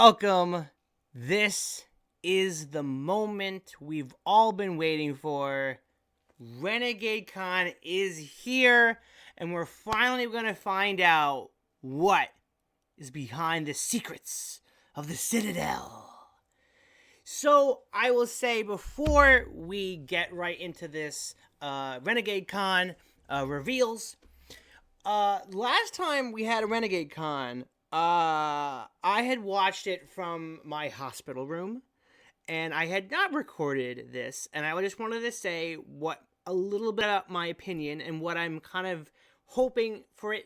Welcome. This is the moment we've all been waiting for. RenegadeCon is here, and we're finally going to find out what is behind the secrets of the Citadel. So, I will say before we get right into this RenegadeCon reveals, last time we had a RenegadeCon, I had watched it from my hospital room, and I had not recorded this, and I just wanted to say a little bit about my opinion and what I'm kind of hoping for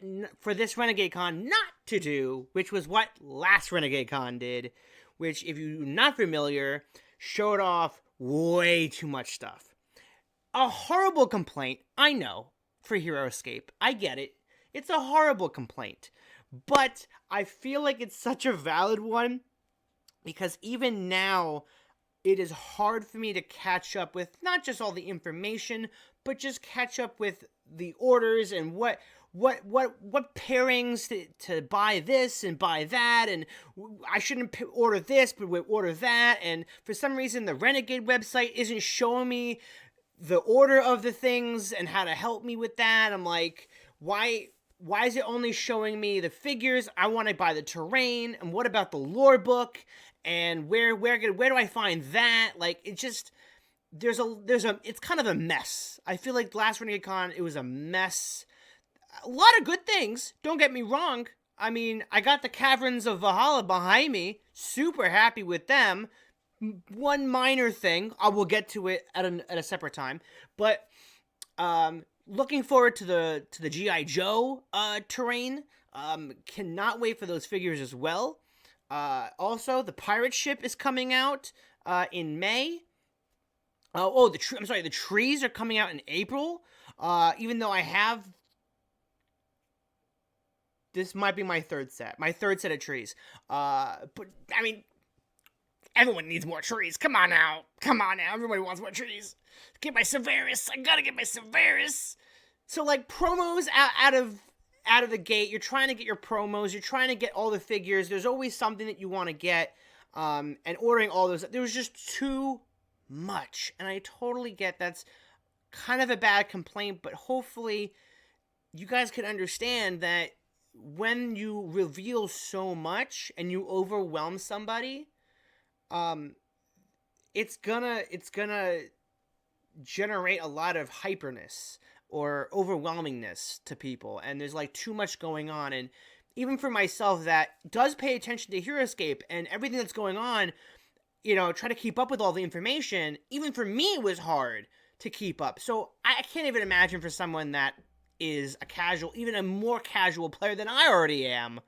this RenegadeCon not to do, which was what last RenegadeCon did, which, if you're not familiar, showed off way too much stuff. A horrible complaint, I know, for heroScape. I get it. It's a horrible complaint. But I feel like it's such a valid one because even now it is hard for me to catch up with not just all the information, but just catch up with the orders and what pairings to buy this and buy that, and I shouldn't order this but order that, and for some reason the Renegade website isn't showing me the order of the things and how to help me with that. I'm like, why is it only showing me the figures? I want to buy the terrain, and what about the lore book? And where do I find that? Like, it just it's kind of a mess. I feel like last RenegadeCon, it was a mess. A lot of good things, don't get me wrong. I mean, I got the Caverns of Valhalla behind me. Super happy with them. One minor thing, I will get to it at a separate time, but looking forward to the G.I. Joe terrain. Cannot wait for those figures as well. Also, the pirate ship is coming out in May. The trees are coming out in April. Even though I have, this might be my third set of trees. But I mean, everyone needs more trees. Come on now. Everybody wants more trees. Get my Severus. I gotta get my Severus. So, like, promos out of the gate. You're trying to get your promos. You're trying to get all the figures. There's always something that you want to get. And ordering all those. There was just too much. And I totally get that's kind of a bad complaint. But hopefully you guys can understand that when you reveal so much and you overwhelm somebody, it's gonna generate a lot of hyperness or overwhelmingness to people, and there's like too much going on. And even for myself that does pay attention to heroScape and everything that's going on, try to keep up with all the information, even for me it was hard to keep up. So I can't even imagine for someone that is even a more casual player than I already am,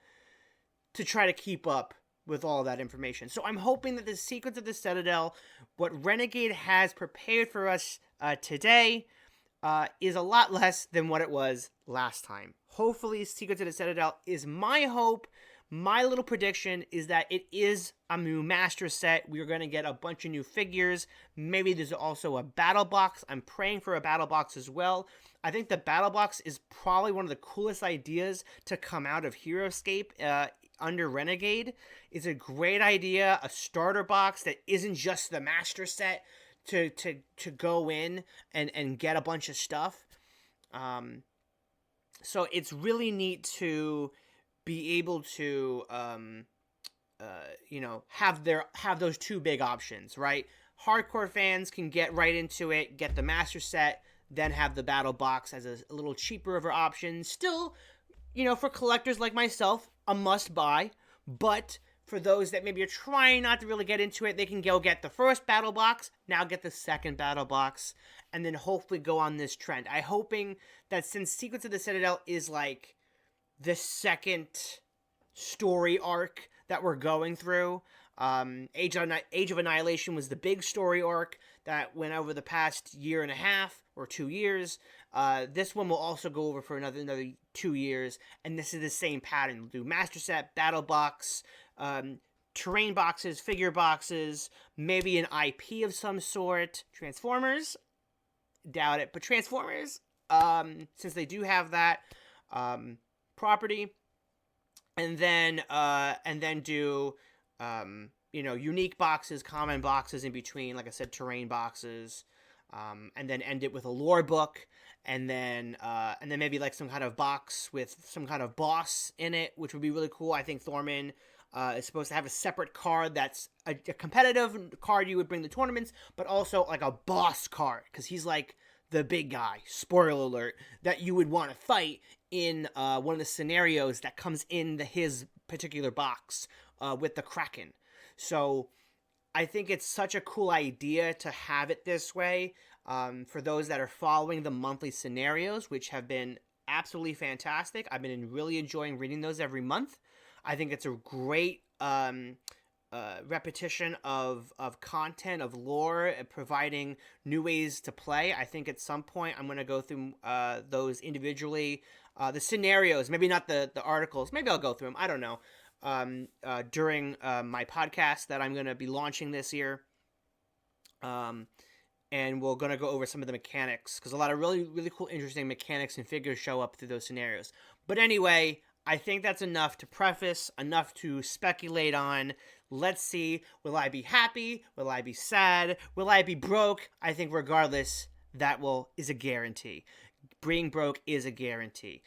to try to keep up with all that information. So I'm hoping that the Secrets of the Citadel, what Renegade has prepared for us today, is a lot less than what it was last time. Hopefully, Secrets of the Citadel is my hope. My little prediction is that it is a new master set. We are going to get a bunch of new figures. Maybe there's also a battle box. I'm praying for a battle box as well. I think the battle box is probably one of the coolest ideas to come out of heroScape under Renegade. It's a great idea, a starter box that isn't just the master set to go in and get a bunch of stuff. So it's really neat to be able to have those two big options, right? Hardcore fans can get right into it, get the master set, then have the battle box as a little cheaper of an option. Still, for collectors like myself, a must buy, but for those that maybe are trying not to really get into it, they can go get the first battle box, now get the second battle box, and then hopefully go on this trend. I'm hoping that since Secrets of the Citadel is like the second story arc that we're going through, Age of Annihilation was the big story arc that went over the past year and a half or 2 years. This one will also go over for another 2 years, and this is the same pattern. We'll do master set, battle box, terrain boxes, figure boxes, maybe an IP of some sort. Transformers, doubt it, but Transformers, since they do have that property, and then do unique boxes, common boxes in between, like I said, terrain boxes, and then end it with a lore book, and then maybe like some kind of box with some kind of boss in it, which would be really cool. I think Thorman is supposed to have a separate card that's a competitive card you would bring to tournaments, but also like a boss card, because he's like the big guy, spoiler alert, that you would want to fight in one of the scenarios that comes in his particular box with the Kraken. So I think it's such a cool idea to have it this way. For those that are following the monthly scenarios, which have been absolutely fantastic. I've been really enjoying reading those every month. I think it's a great repetition of content, of lore, providing new ways to play. I think at some point I'm going to go through those individually. The scenarios, maybe not the articles. Maybe I'll go through them. I don't know. During my podcast that I'm going to be launching this year. And we're going to go over some of the mechanics, because a lot of really, really cool, interesting mechanics and figures show up through those scenarios. But anyway, I think that's enough to preface, enough to speculate on. Let's see. Will I be happy? Will I be sad? Will I be broke? I think regardless, that is a guarantee. Being broke is a guarantee,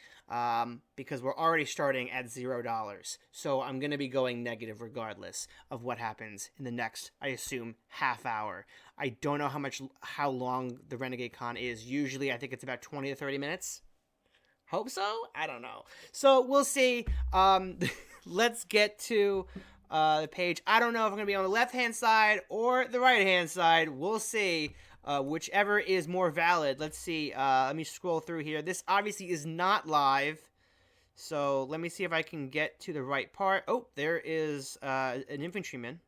because we're already starting at $0. So I'm going to be going negative regardless of what happens in the next, I assume, half hour. I don't know how long the RenegadeCon is. Usually I think it's about 20 to 30 minutes. Hope so? I don't know. So we'll see. Let's get to the page. I don't know if I'm going to be on the left-hand side or the right-hand side. We'll see. Whichever is more valid. Let's see. Let me scroll through here. This obviously is not live. So let me see if I can get to the right part. Oh, there is an infantryman.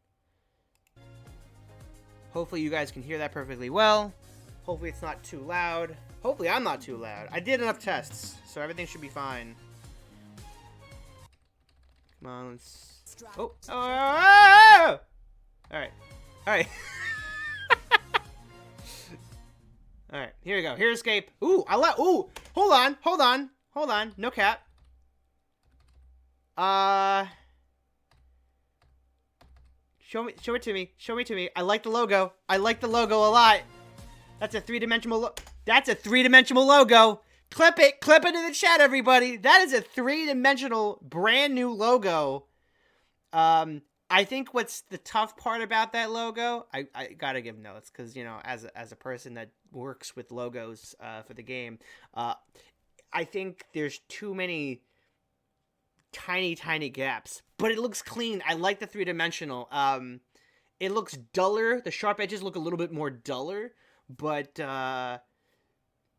Hopefully you guys can hear that perfectly well. Hopefully it's not too loud. Hopefully I'm not too loud. I did enough tests, so everything should be fine. Come on, let's... Oh! Alright. Alright. Alright, here we go. heroScape. Ooh, ooh! Hold on. No cap. Show it to me. I like the logo. I like the logo a lot. That's a three-dimensional logo. Clip it in the chat, everybody. That is a three-dimensional brand new logo. I think what's the tough part about that logo, I gotta give notes, because, as a person that works with logos for the game, I think there's too many tiny gaps, but it looks clean. I like the three-dimensional. It looks duller. The sharp edges look a little bit more duller, but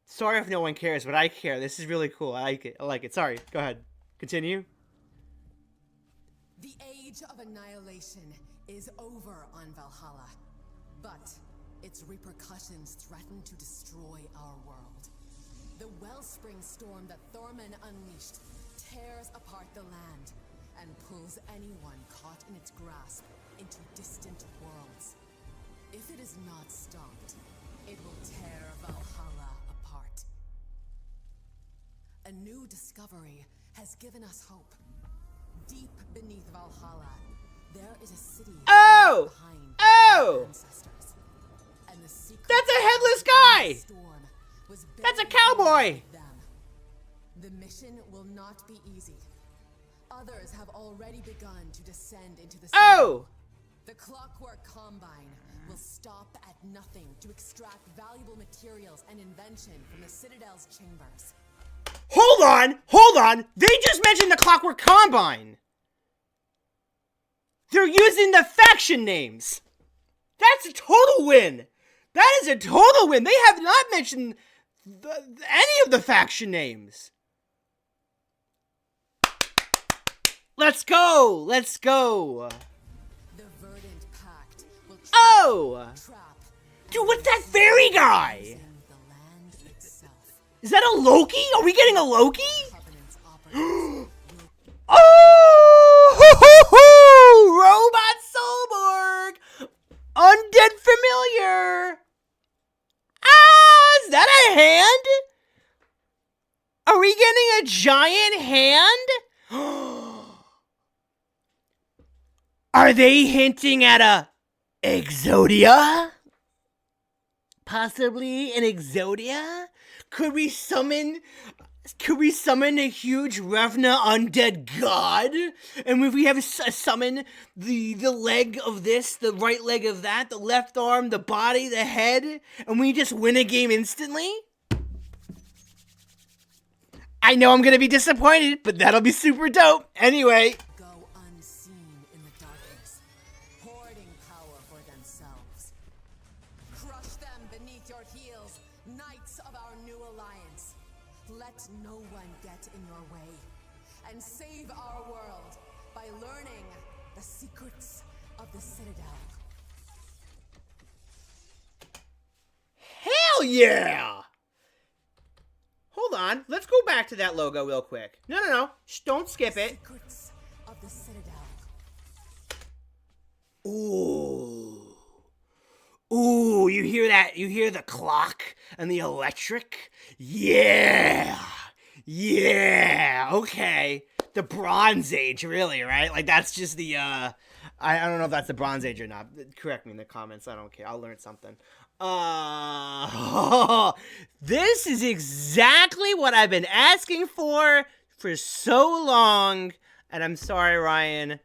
sorry if no one cares, but I care. This is really cool. I like it. Sorry. Go ahead. Continue. The age of annihilation is over on Valhalla, but its repercussions threaten to destroy our world. The wellspring storm that Thorman unleashed tears apart the land and pulls anyone caught in its grasp into distant worlds. If it is not stopped, it will tear Valhalla apart. A new discovery has given us hope. Deep beneath Valhalla, there is a city behind our ancestors. And the secret That's a headless guy! Storm was That's a cowboy! them. The mission will not be easy. Others have already begun to descend into the city. Oh! The Clockwork Combine will stop at nothing to extract valuable materials and invention from the Citadel's chambers. Hold on! They just mentioned the Clockwork Combine! They're using the faction names! That's a total win! That is a total win! They have not mentioned any of the faction names! Let's go! The Verdant Pact will trap. Dude, what's that fairy guy? The land itself. Is that a Loki? Are we getting a Loki? Covenant's operatives Oh! Robot Solborg! Undead familiar! Ah! Is that a hand? Are we getting a giant hand? Are they hinting at a Exodia? Possibly an Exodia? Could we summon a huge Revna undead god? And if we have summon the leg of this, the right leg of that, the left arm, the body, the head, and we just win a game instantly? I know I'm gonna be disappointed, but that'll be super dope. Anyway. Go unseen in the darkness, hoarding power for themselves. Crush them beneath your heels, knights of our new alliance. Let no one get in your way, and save our world by learning the secrets of the Citadel. Hell yeah! Hold on, let's go back to that logo real quick. No. Shh, don't skip it. Secrets of the Citadel. Ooh, you hear that? You hear the clock and the electric? Yeah! Okay. The Bronze Age, really, right? Like, that's just the, I don't know if that's the Bronze Age or not. Correct me in the comments, I don't care. I'll learn something. This is exactly what I've been asking for so long. And I'm sorry, Ryan.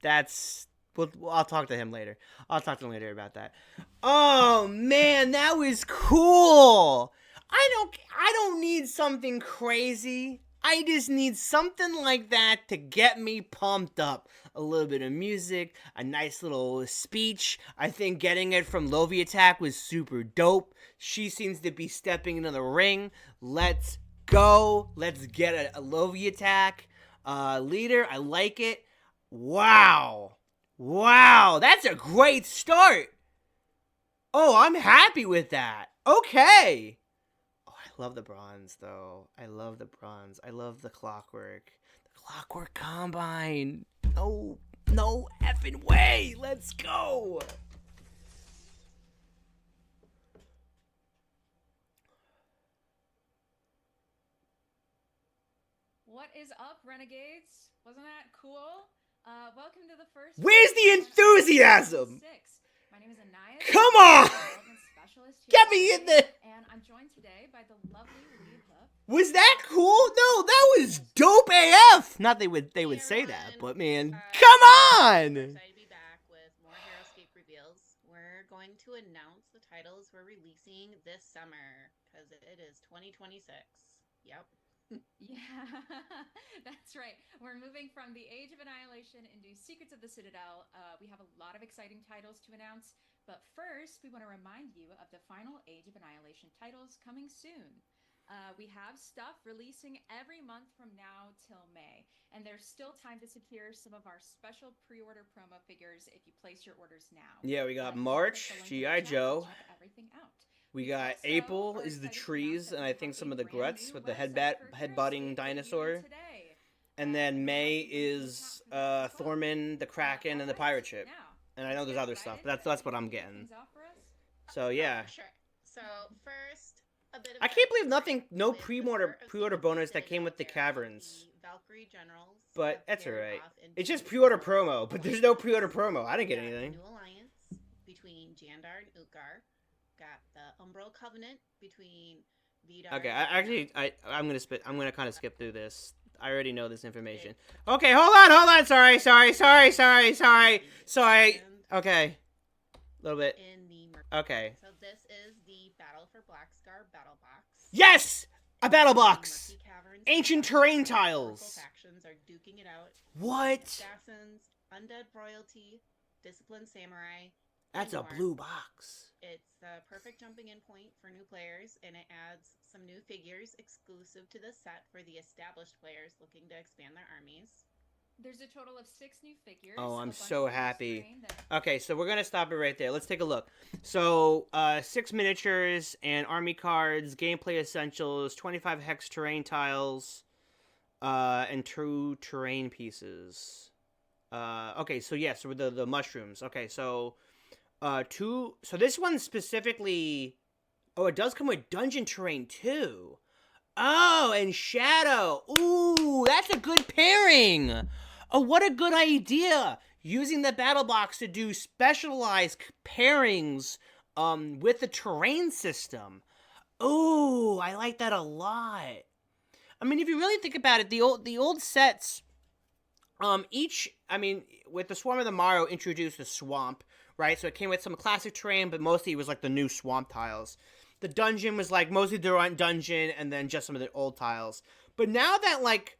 I'll talk to him later. I'll talk to him later about that. Oh man, that was cool. I don't need something crazy. I just need something like that to get me pumped up. A little bit of music, a nice little speech. I think getting it from Lovey Attack was super dope. She seems to be stepping into the ring. Let's go. Let's get a Lovey Attack leader. I like it. Wow, that's a great start. Oh, I'm happy with that. Okay. I love the bronze, though. I love the bronze. I love the clockwork. The clockwork combine. No effing way. Let's go. What is up, Renegades? Wasn't that cool? Welcome to the first... Where's the enthusiasm? My name is Anaya. Come on! Specialist here. Get me in there! And I'm joined today by the lovely Lead Love. Was that cool? No, that was dope AF! Not they would say that, but man, come on! Excited to be back with more heroScape reveals. We're going to announce the titles we're releasing this summer, because it is 2026. Yep. Yeah, that's right. We're moving from the Age of Annihilation into Secrets of the Citadel. We have a lot of exciting titles to announce, but first we want to remind you of the final Age of Annihilation titles coming soon. We have stuff releasing every month from now till May, and there's still time to secure some of our special pre-order promo figures if you place your orders now. Yeah, we got March, G.I. Joe. Everything out. We got April is the trees, and I think some of the Gruts with the headbutting dinosaur. And then May is Thorman, the Kraken, and the pirate ship. And I know there's other stuff, but that's what I'm getting. So yeah. Sure. So first, a bit of I can't believe no pre-order bonus that came with the caverns. Valkyrie generals. But that's alright. It's just pre-order promo, but there's no pre-order promo. I didn't get anything. New alliance between Jandar and Utkar. Got the Umbral Covenant between Vidar. Okay, I'm gonna kind of skip through this. I already know this information. Okay, hold on. Sorry. Okay, a little bit. Okay. So this is the Battle for Blackscar battle box. Yes, a battle box. Ancient terrain tiles. Factions are duking it out. What? Assassins, undead royalty, disciplined samurai. That's a blue box. It's the perfect jumping in point for new players, and it adds some new figures exclusive to the set for the established players looking to expand their armies. There's a total of 6 new figures. Oh, I'm so happy. Okay, so we're going to stop it right there. Let's take a look. So, 6 miniatures and army cards, gameplay essentials, 25 hex terrain tiles, and 2 terrain pieces. Okay, so yes, so the mushrooms. Okay, so... so this one specifically, it does come with dungeon terrain too. Oh, and shadow. Ooh, that's a good pairing. Oh, what a good idea! Using the battle box to do specialized pairings with the terrain system. Oh, I like that a lot. I mean, if you really think about it, the old sets, with the Swarm of the Morrow introduced the swamp, right? So it came with some classic terrain, but mostly it was like the new swamp tiles. The dungeon was like mostly the dungeon and then just some of the old tiles. But now that like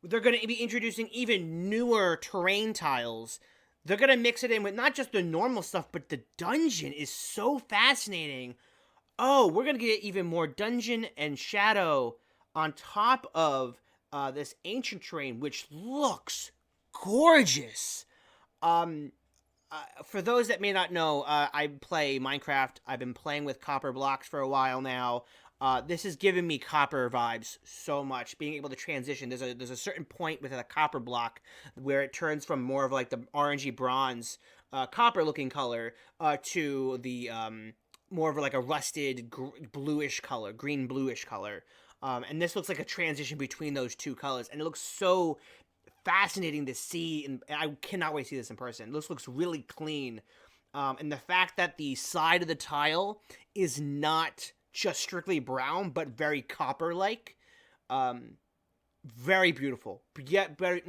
they're going to be introducing even newer terrain tiles, they're going to mix it in with not just the normal stuff, but the dungeon is so fascinating. Oh, we're going to get even more dungeon and shadow on top of this ancient terrain, which looks gorgeous. For those that may not know, I play Minecraft. I've been playing with copper blocks for a while now. This has given me copper vibes so much. Being able to transition, there's a certain point with a copper block where it turns from more of like the orangey bronze, copper looking color to the more of like a rusted bluish color, green bluish color. And this looks like a transition between those two colors, and it looks so fascinating to see, and I cannot wait to see this in person. This looks really clean, and the fact that the side of the tile is not just strictly brown, but very copper-like, very beautiful. Yet very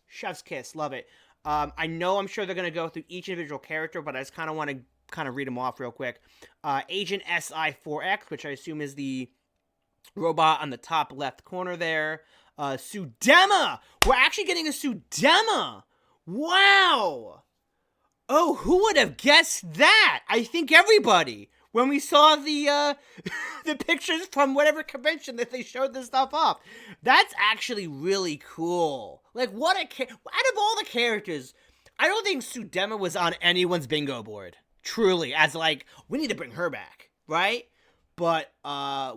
chef's kiss, love it. I'm sure they're gonna go through each individual character, but I just kind of want to read them off real quick. Agent SI4X, which I assume is the robot on the top left corner there. Sudema! We're actually getting a Sudema! Wow! Oh, who would have guessed that? I think everybody. When we saw the the pictures from whatever convention that they showed this stuff off. That's actually really cool. Like, what out of all the characters, I don't think Sudema was on anyone's bingo board. Truly, as like, we need to bring her back, right? But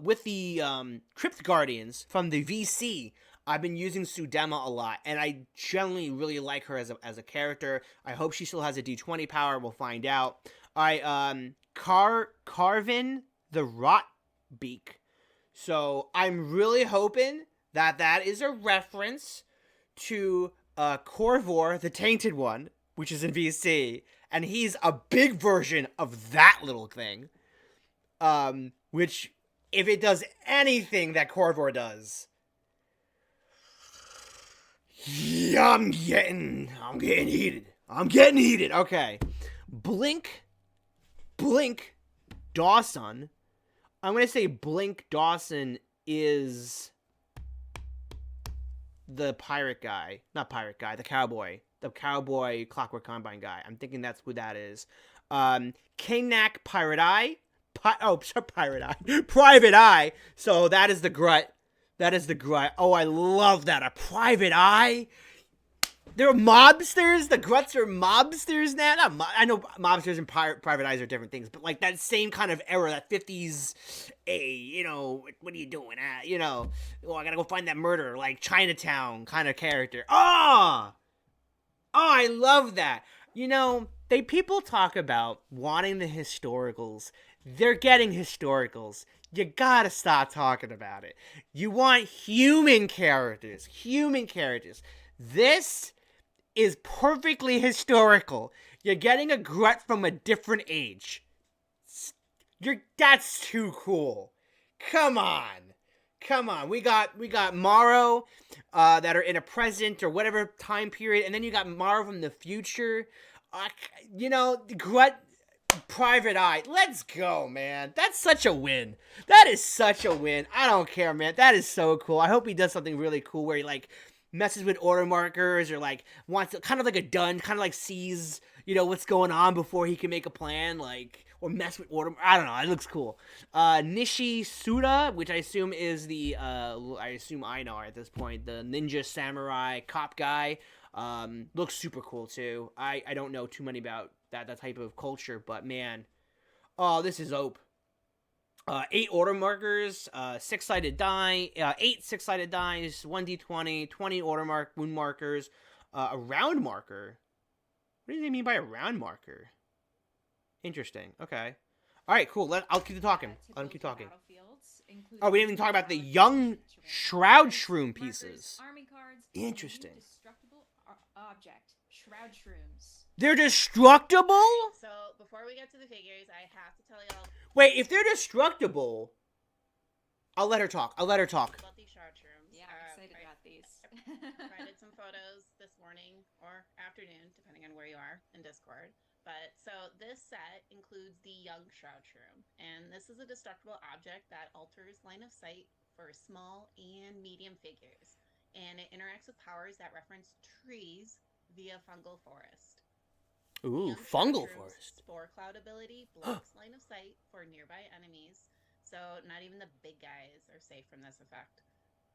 with the Crypt Guardians from the VC, I've been using Sudema a lot, and I generally really like her as a character. I hope she still has a D20 power. We'll find out. All right, Carvin the Rotbeak. So I'm really hoping that is a reference to Corvor, the Tainted One, which is in VC, and he's a big version of that little thing. Which, if it does anything that Corvor does, yeah, I'm getting heated. Okay. Blink Dawson. I'm going to say Blink Dawson is the pirate guy. Not pirate guy, the cowboy. The cowboy Clockwork Combine guy. I'm thinking that's who that is. Knack Pirate Eye. Pirate Eye. Private Eye. So that is the Grut. Oh, I love that. A Private Eye. They're mobsters. The Gruts are mobsters now. I know mobsters and private eyes are different things, but like that same kind of era, that 50s, hey, what are you doing? I gotta go find that murderer, like Chinatown kind of character. Oh, I love that. People talk about wanting the historicals. They're getting historicals. You gotta stop talking about it. You want human characters. This is perfectly historical. You're getting a Grut from a different age. That's too cool. Come on. We got Morrow that are in a present or whatever time period, and then you got Morrow from the future. Grut Private Eye. Let's go, man. That's such a win. That is such a win. I don't care, man. That is so cool. I hope he does something really cool where he like messes with order markers or like wants to, kind of like a dun, kind of like sees what's going on before he can make a plan, like, or mess with order. I don't know. It looks cool. Nishi Suda, which I assume is the Einar at this point, the ninja samurai cop guy. Looks super cool too. I don't know too many about that type of culture, but man, this is OP. 8 order markers, 6-sided die, 8 6-sided dice, 1d20, 20 wound markers, a round marker. What do they mean by a round marker? Interesting. Okay. All right, cool. I'll keep talking. To Let him build keep your talking. battlefields, Oh, we didn't even talk about the young Shroud Shroom pieces. Army cards, and a new Interesting. destructible object, Shroud Shrooms. They're destructible? So before we get to the figures, I have to tell y'all Wait, if they're destructible, I'll let her talk. about these shroud shrooms. Yeah, I'm excited about these. Provided some photos this morning or afternoon, depending on where you are in Discord. But so this set includes the young shroud shroom, and this is a destructible object that alters line of sight for small and medium figures, and it interacts with powers that reference trees via fungal forest. Ooh, Young fungal Shroud Shroom's forest. Spore cloud ability blocks line of sight for nearby enemies, so not even the big guys are safe from this effect.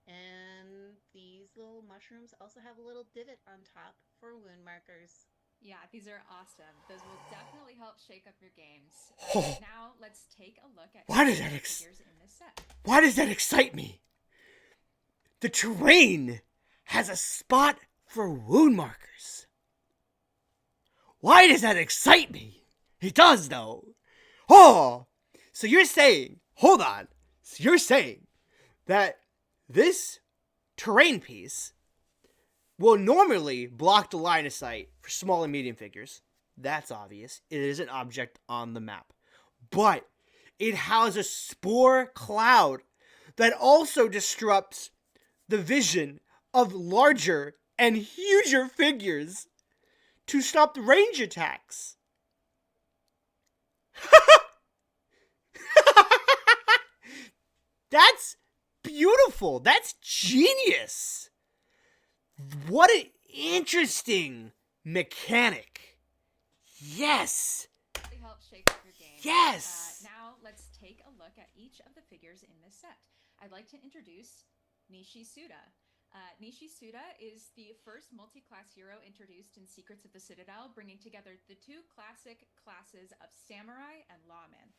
And these little mushrooms also have a little divot on top for wound markers. Yeah, these are awesome. Those will definitely help shake up your games. Oh. Now let's take a look at Why does each that of the figures in this set. Why does that excite me? The terrain has a spot for wound markers. Why does that excite me? It does, though. Oh, so you're saying, hold on. So you're saying that this terrain piece will normally block the line of sight for small and medium figures. That's obvious. It is an object on the map. But it has a spore cloud that also disrupts the vision of larger and huger figures to stop the range attacks. That's beautiful. That's genius. What an interesting mechanic. Yes. Really help shake up your game. Yes. Now let's take a look at each of the figures in this set. I'd like to introduce Nishi Suda. Nishi Suda is the first multi-class hero introduced in Secrets of the Citadel, bringing together the two classic classes of Samurai and Lawman,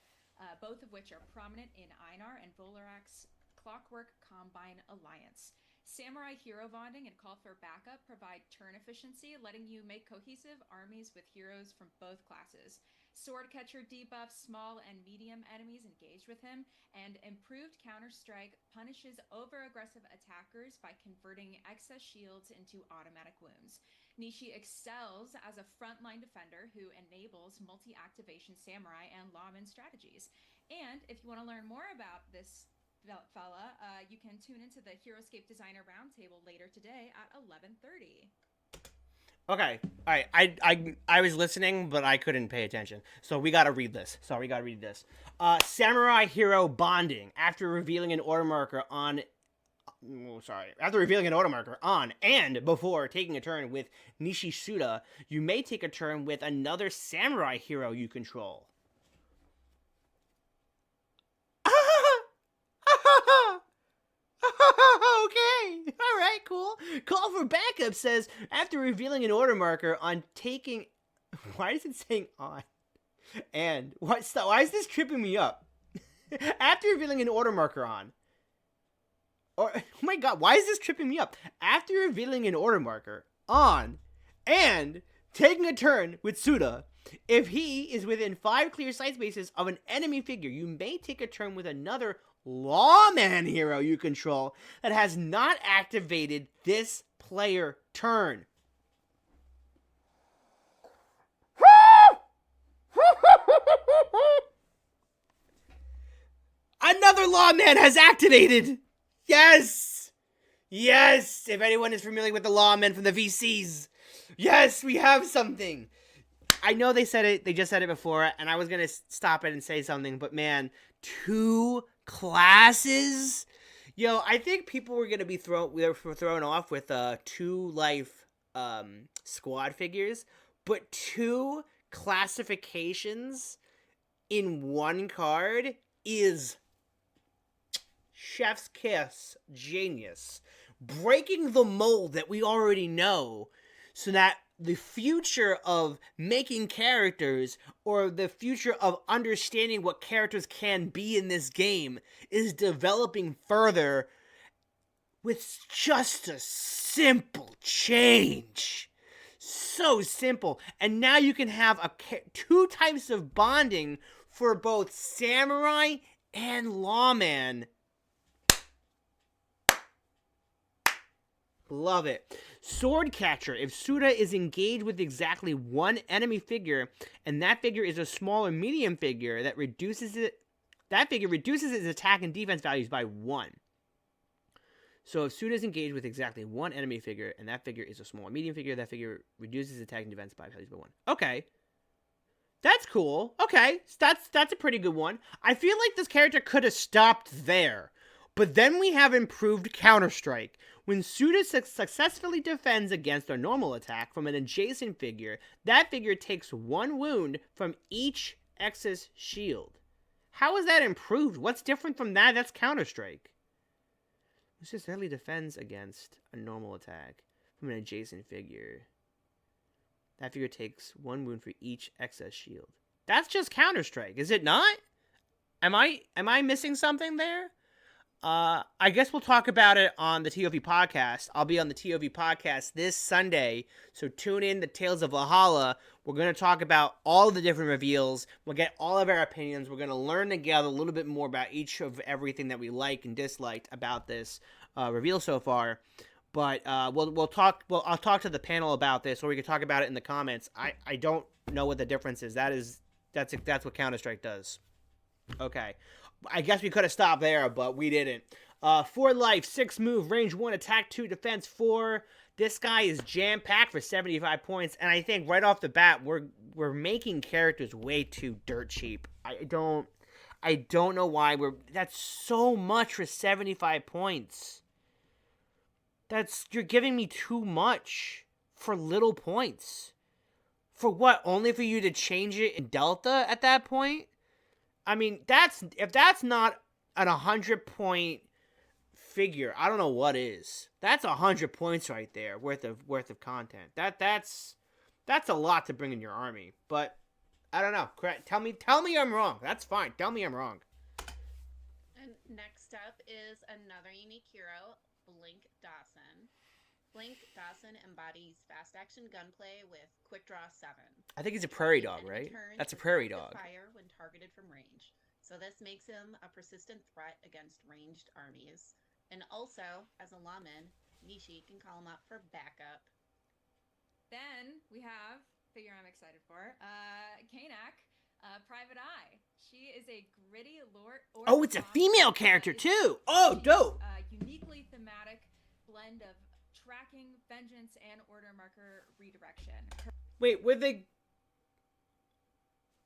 both of which are prominent in Einar and Volorak's Clockwork Combine Alliance. Samurai hero bonding and call for backup provide turn efficiency, letting you make cohesive armies with heroes from both classes. Swordcatcher debuffs small and medium enemies engaged with him, and improved counter-strike punishes over-aggressive attackers by converting excess shields into automatic wounds. Nishi excels as a frontline defender who enables multi-activation samurai and lawman strategies. And if you want to learn more about this fella, you can tune into the heroScape Designer Roundtable later today at 11:30. Okay, all right. I was listening, but I couldn't pay attention. So we gotta read this. Samurai hero bonding. After revealing an order marker on and before taking a turn with Nishi Suda, you may take a turn with another samurai hero you control. Okay, all right, cool. Call for backup says, after revealing an order marker on taking... Why is it saying on? And, why is this tripping me up? After revealing an order marker on... oh my god, why is this tripping me up? After revealing an order marker on and taking a turn with Suda, if he is within 5 clear sight spaces of an enemy figure, you may take a turn with another lawman hero you control that has not activated this player turn. Another lawman has activated. Yes. If anyone is familiar with the lawmen from the VCs, yes, we have something. I know they just said it before, and I was gonna stop it and say something, but man, 2 classes? Yo, I think people were gonna be thrown off with 2 life squad figures, but 2 classifications in 1 card is chef's kiss genius. Breaking the mold that we already know, so that the future of making characters or the future of understanding what characters can be in this game is developing further with just a simple change. So simple. And now you can have 2 types of bonding for both Samurai and Lawman. Love it. Sword Catcher. If Suda is engaged with exactly one enemy figure, and that figure is a small or medium figure, that figure reduces its attack and defense values by 1. So if Suda is engaged with exactly one enemy figure, and that figure is a small or medium figure, that figure reduces its attack and defense values by 1. Okay. That's cool. Okay. That's a pretty good one. I feel like this character could have stopped there. But then we have improved Counter-Strike. When Suda successfully defends against a normal attack from an adjacent figure, that figure takes 1 wound from each excess shield. How is that improved? What's different from that? That's Counter-Strike. When Suda successfully defends against a normal attack from an adjacent figure, that figure takes 1 wound for each excess shield. That's just Counter-Strike, is it not? Am I missing something there? I guess we'll talk about it on the TOV podcast. I'll be on the TOV podcast this Sunday, so tune in to Tales of Valhalla. We're going to talk about all the different reveals. We'll get all of our opinions. We're going to learn together a little bit more about each of everything that we like and disliked about this reveal so far. But we'll talk. Well, I'll talk to the panel about this, or we can talk about it in the comments. I don't know what the difference is. That's what Counter-Strike does. Okay. I guess we could have stopped there, but we didn't. 4 life, 6 move, range 1, attack 2, defense 4. This guy is jam-packed for 75 points, and I think right off the bat, we're making characters way too dirt cheap. I don't know why that's so much for 75 points. You're giving me too much for little points. For what? Only for you to change it in Delta at that point? I mean, if that's not an 100-point figure, I don't know what is. That's 100 points right there worth of content. That's a lot to bring in your army. But I don't know. Tell me I'm wrong. That's fine. Tell me I'm wrong. And next up is another unique hero, Blink Dawson. Blink Dawson embodies fast action gunplay with quick draw 7. I think he's a prairie dog, right? That's a prairie dog. Fire when targeted from range. So this makes him a persistent threat against ranged armies. And also, as a lawman, Nishi can call him up for backup. Then we have figure I'm excited for, Kanak, Private Eye. She is a gritty lord. Oh, it's a female character too. Oh, dope. Uniquely thematic blend of tracking, vengeance, and order marker redirection. Wait, were they...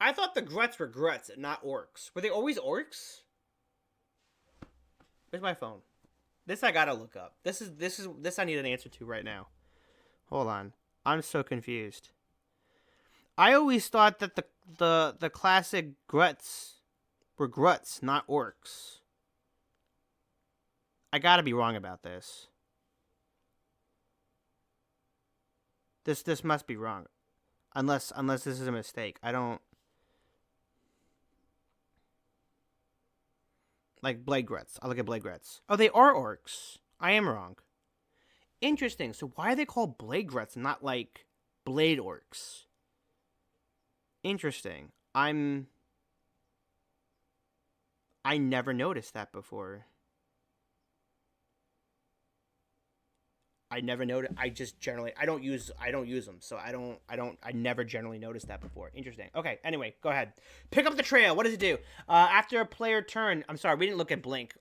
I thought the Gruts were Gruts and not orcs. Were they always orcs? Where's my phone? This I gotta look up. This I need an answer to right now. Hold on. I'm so confused. I always thought that the classic Gruts were Gruts, not orcs. I gotta be wrong about this. This must be wrong. Unless this is a mistake. I don't... Like Blade Gruts. I'll look at Blade Gruts. Oh, they are orcs. I am wrong. Interesting. So why are they called Blade Gruts and not like Blade Orcs? Interesting. I never noticed that before. I never noticed. I don't use them, so I never generally noticed that before. Interesting. Okay, anyway, go ahead. Pick up the trail. What does it do? After a player turn, I'm sorry, we didn't look at Blink.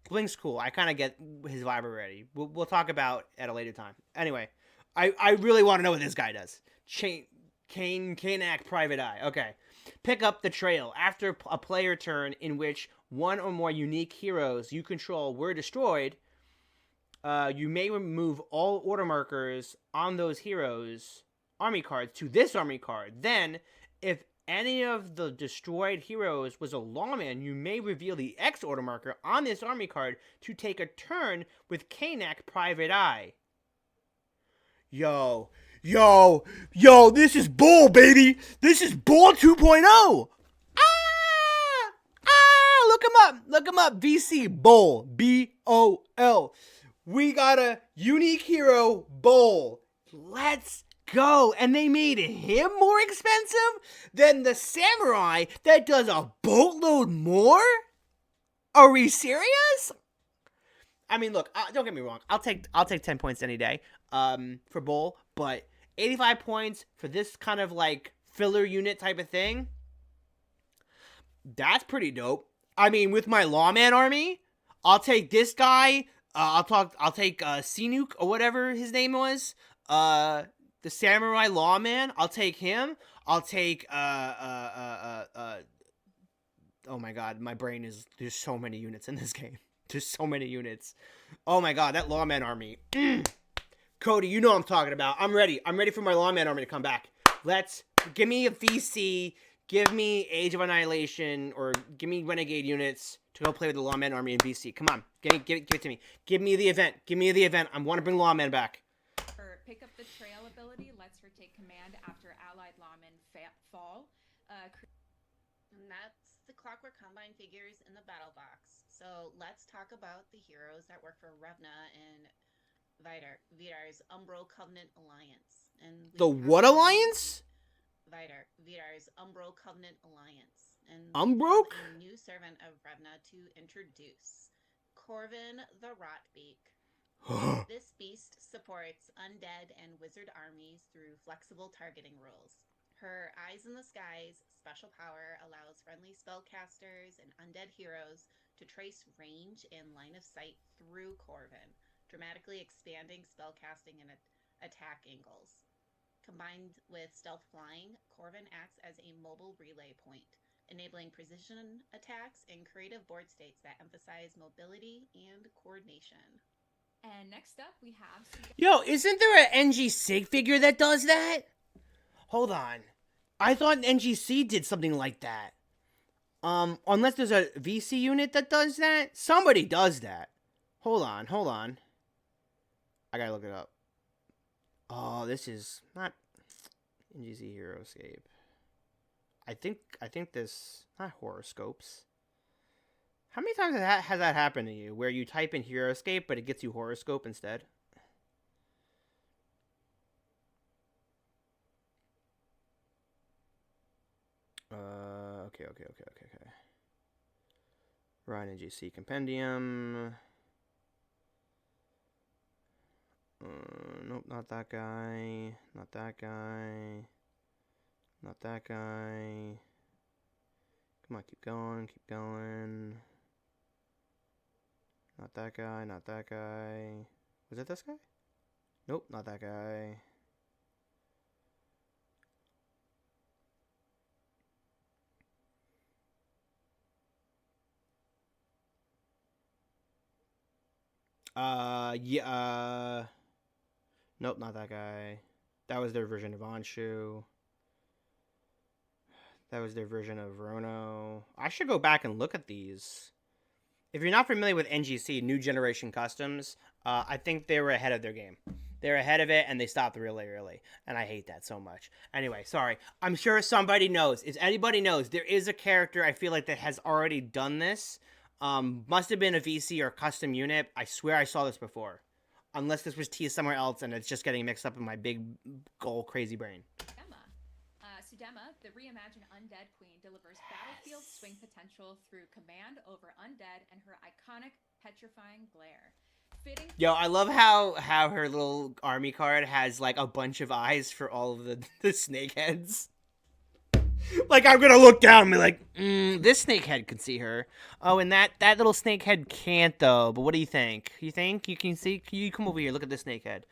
Blink's cool. I kind of get his vibe already. We'll talk about at a later time. Anyway, I really want to know what this guy does. Kanak Private Eye. Okay. Pick up the trail. After a player turn in which one or more unique heroes you control were destroyed, you may remove all order markers on those heroes' army cards to this army card. Then, if any of the destroyed heroes was a lawman, you may reveal the X order marker on this army card to take a turn with Kanak Private Eye. Yo, this is Bull, baby! This is Bull 2.0! Look him up, VC, Bull, B-O-L. We got a unique hero, Bull. Let's go. And they made him more expensive than the samurai that does a boatload more? Are we serious? I mean, look, don't get me wrong. I'll take 10 points any day for Bull, but 85 points for this kind of like filler unit type of thing, that's pretty dope. I mean, with my lawman army, I'll take this guy. I'll take Sinuk or whatever his name was. The samurai lawman. I'll take him. I'll take oh my god, my brain is, there's so many units in this game. There's so many units. Oh my god, that lawman army. Cody, you know what I'm talking about. I'm ready. I'm ready for my lawman army to come back. Give me a VC, give me Age of Annihilation, or give me Renegade units to go play with the lawman army in VC. Come on, give it to me. Give me the event. I want to bring lawman back. For pick up the trail ability, let's retake command after allied lawmen fall. And that's the Clockwork Combine figures in the battle box. So let's talk about the heroes that work for Revna and Vidar's Umbro Covenant Alliance. And the what alliance? Vidar's Umbro Covenant Alliance. And Umbroke? a new servant of Revna to introduce. Corvin the Rotbeak. This beast supports undead and wizard armies through flexible targeting rules. Her Eyes in the Skies special power allows friendly spellcasters and undead heroes to trace range and line of sight through Corvin, dramatically expanding spellcasting and attack angles. Combined with stealth flying, Corvin acts as a mobile relay point, enabling precision attacks and creative board states that emphasize mobility and coordination. And next up, we have... Yo, isn't there an NG Sig figure that does that? Hold on. I thought NGC did something like that. Unless there's a VC unit that does that? Somebody does that. Hold on. I gotta look it up. Oh, this is not NGC heroScape. I think this, not horoscopes. How many times has that happened to you, where you type in heroScape, but it gets you horoscope instead? Okay. Ryan NGC Compendium. Nope, not that guy. Not that guy. Come on, keep going. Not that guy. Was it this guy? Nope, not that guy. Nope, not that guy. That was their version of Anshu. That was their version of Rono. I should go back and look at these. If you're not familiar with NGC, New Generation Customs, I think they were ahead of their game. They're ahead of it, and they stopped really early. And I hate that so much. Anyway, sorry. I'm sure somebody knows. If anybody knows, there is a character I feel like that has already done this. Must have been a VC or custom unit. I swear I saw this before. Unless this was teased somewhere else and it's just getting mixed up in my big, goal crazy brain. Sudema, the reimagined Undead Queen, delivers battlefield swing potential through command over undead and her iconic petrifying glare. Yo, I love how her little army card has like a bunch of eyes for all of the snake heads. Like, I'm gonna look down and be like, this snakehead can see her. Oh, and that little snakehead can't, though. But what do you think? You think you can see? You come over here. Look at this snakehead.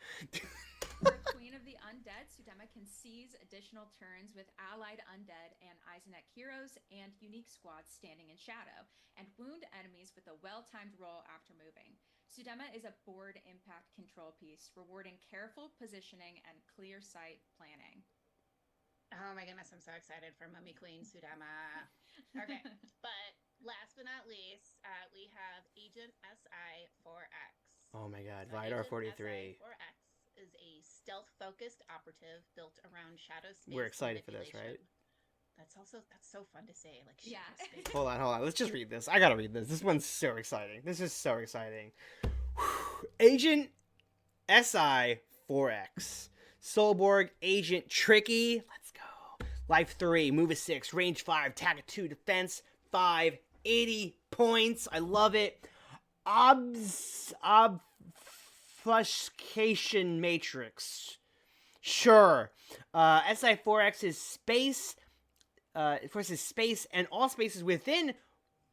For Queen of the Undead, Sudema can seize additional turns with allied undead and Eisenet heroes and unique squads standing in shadow, and wound enemies with a well-timed roll after moving. Sudema is a board impact control piece, rewarding careful positioning and clear sight planning. Oh my goodness, I'm so excited for Mummy Queen Sudema. Okay, but last but not least, we have Agent SI-4X. Oh my god, So Vidar Agent 43. SI-4X is a stealth-focused operative built around shadow space. We're excited for this, right? That's so fun to say. Like, yeah. space. Hold on. Let's just read this. I gotta read this. This one's so exciting. This is so exciting. Agent SI-4X. Solborg, Agent Tricky. Let's go. Life 3, move a 6, range 5, attack a 2, defense 5, 80 points. I love it. Obfuscation Matrix. Sure. SI4X is space. Versus space, and all spaces within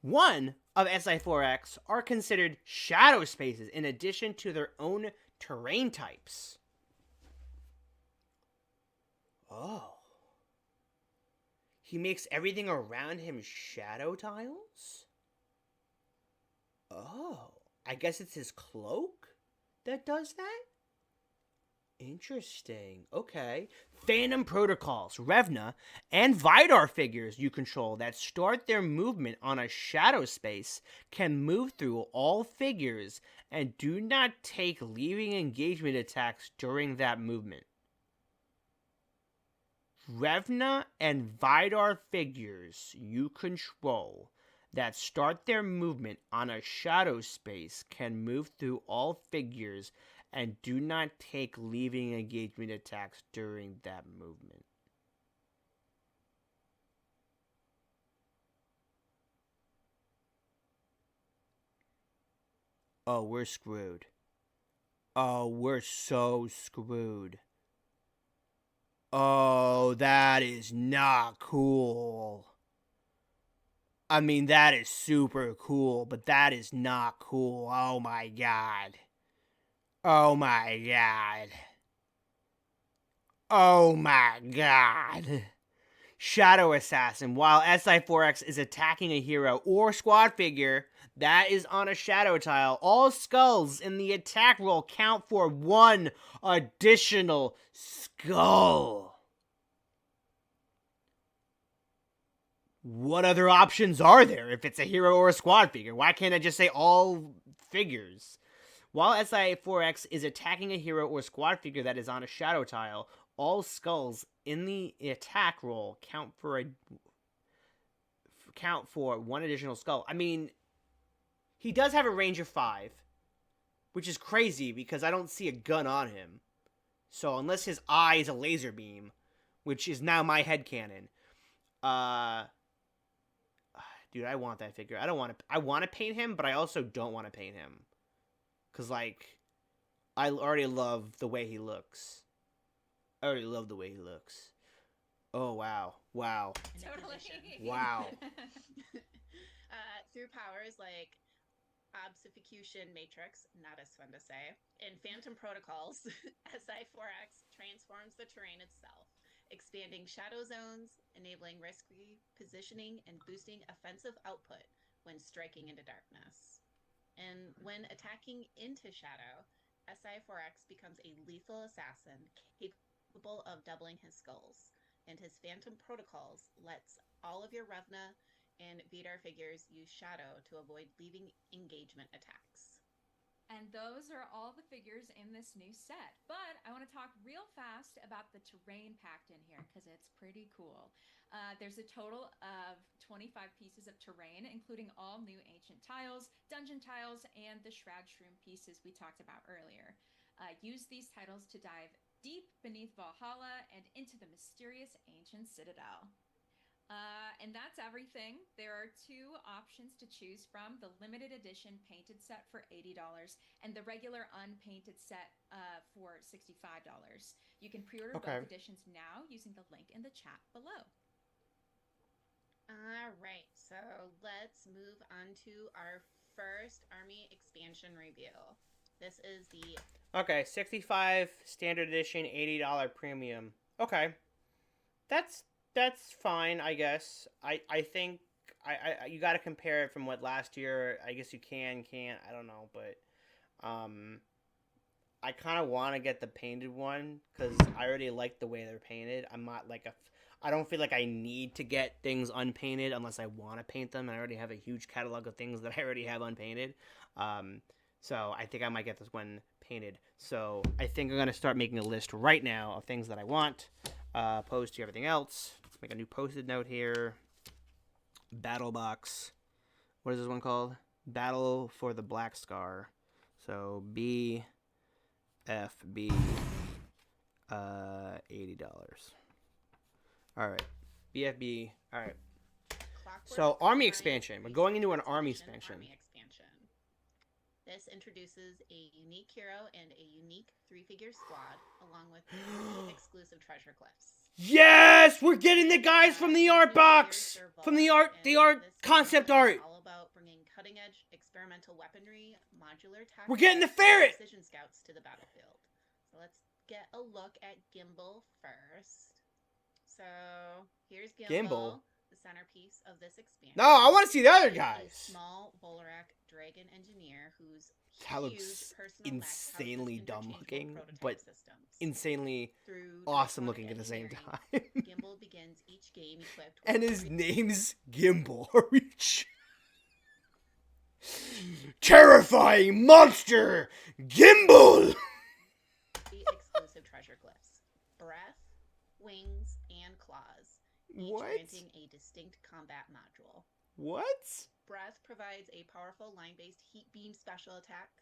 one of SI4X are considered shadow spaces in addition to their own terrain types. Oh. He makes everything around him shadow tiles? Oh. I guess it's his cloak that does that? Interesting. Okay. Phantom Protocols, Revna, and Vidar figures you control that start their movement on a shadow space can move through all figures and do not take leaving engagement attacks during that movement. Revna and Vidar figures you control that start their movement on a shadow space can move through all figures and do not take leaving engagement attacks during that movement. Oh, we're screwed. Oh, we're so screwed. Oh, that is not cool. I mean, that is super cool, but that is not cool. Oh my god. Oh my god. Oh my god. Shadow Assassin. While SI4X is attacking a hero or squad figure that is on a shadow tile, all skulls in the attack roll count for 1 additional skull. What other options are there if it's a hero or a squad figure? Why can't I just say all figures? While SI4X is attacking a hero or squad figure that is on a shadow tile, all skulls in the attack roll count for 1 additional skull. I mean, he does have a range of 5, which is crazy because I don't see a gun on him. So unless his eye is a laser beam, which is now my headcanon. Dude, I want that figure. I want to paint him, but I also don't want to paint him. Because, like, I already love the way he looks. Oh, wow. Wow. Totally. Wow. Through powers like Obfuscation Matrix, not as fun to say, and Phantom Protocols, SI4X transforms the terrain itself, expanding shadow zones, enabling risky positioning, and boosting offensive output when striking into darkness. And when attacking into shadow, SI4X becomes a lethal assassin capable of doubling his skulls, and his Phantom Protocols lets all of your Revna and Vidar figures use shadow to avoid leaving engagement attacks. And those are all the figures in this new set. But I want to talk real fast about the terrain packed in here because it's pretty cool. There's a total of 25 pieces of terrain, including all new ancient tiles, dungeon tiles, and the Shroud Shroom pieces we talked about earlier. Use these titles to dive deep beneath Valhalla and into the mysterious ancient Citadel. And that's everything. There are 2 options to choose from: the limited edition painted set for $80 and the regular unpainted set for $65. You can pre-order both editions now using the link in the chat below. All right, so let's move on to our first army expansion review. This is the... Okay, 65 standard edition, $80 premium. Okay. That's fine, I guess. I think you got to compare it from what last year. I guess you can't. I don't know, but I kind of want to get the painted one because I already like the way they're painted. I'm not like I don't feel like I need to get things unpainted unless I want to paint them. I already have a huge catalog of things that I already have unpainted. So I think I might get this one painted. So I think I'm going to start making a list right now of things that I want, opposed to everything else. Let's make a new post-it note here. Battle box. What is this one called? Battle for the Black Scar. So BFB $80. All right. BFB. All right. Clockwork So, army Knight expansion. We're going into an army Expedition expansion. Army expansion. This introduces a unique hero and a unique 3-figure squad, along with 3 exclusive treasure glyphs. Yes, we're getting the guys from the art box, from the art concept art. All about bringing cutting-edge experimental weaponry, modular tactics, We're getting the ferret. and precision scouts to the battlefield. So let's get a look at Gimbal first. So here's Gimbal, the centerpiece of this expansion. No, I want to see the other He's guys. a small Volrac dragon engineer whose That huge looks personal mech insanely houses dumb interchangeable looking, prototype but systems. insanely Through awesome draconic looking at the same engineering, time. Gimbal begins each game equipped with And his 3 name's Gimbal. Terrifying monster, Gimbal. exclusive treasure glyphs: breath, wings, and claws, each What? granting a distinct combat module. What? Breath provides a powerful line-based heat beam special attack.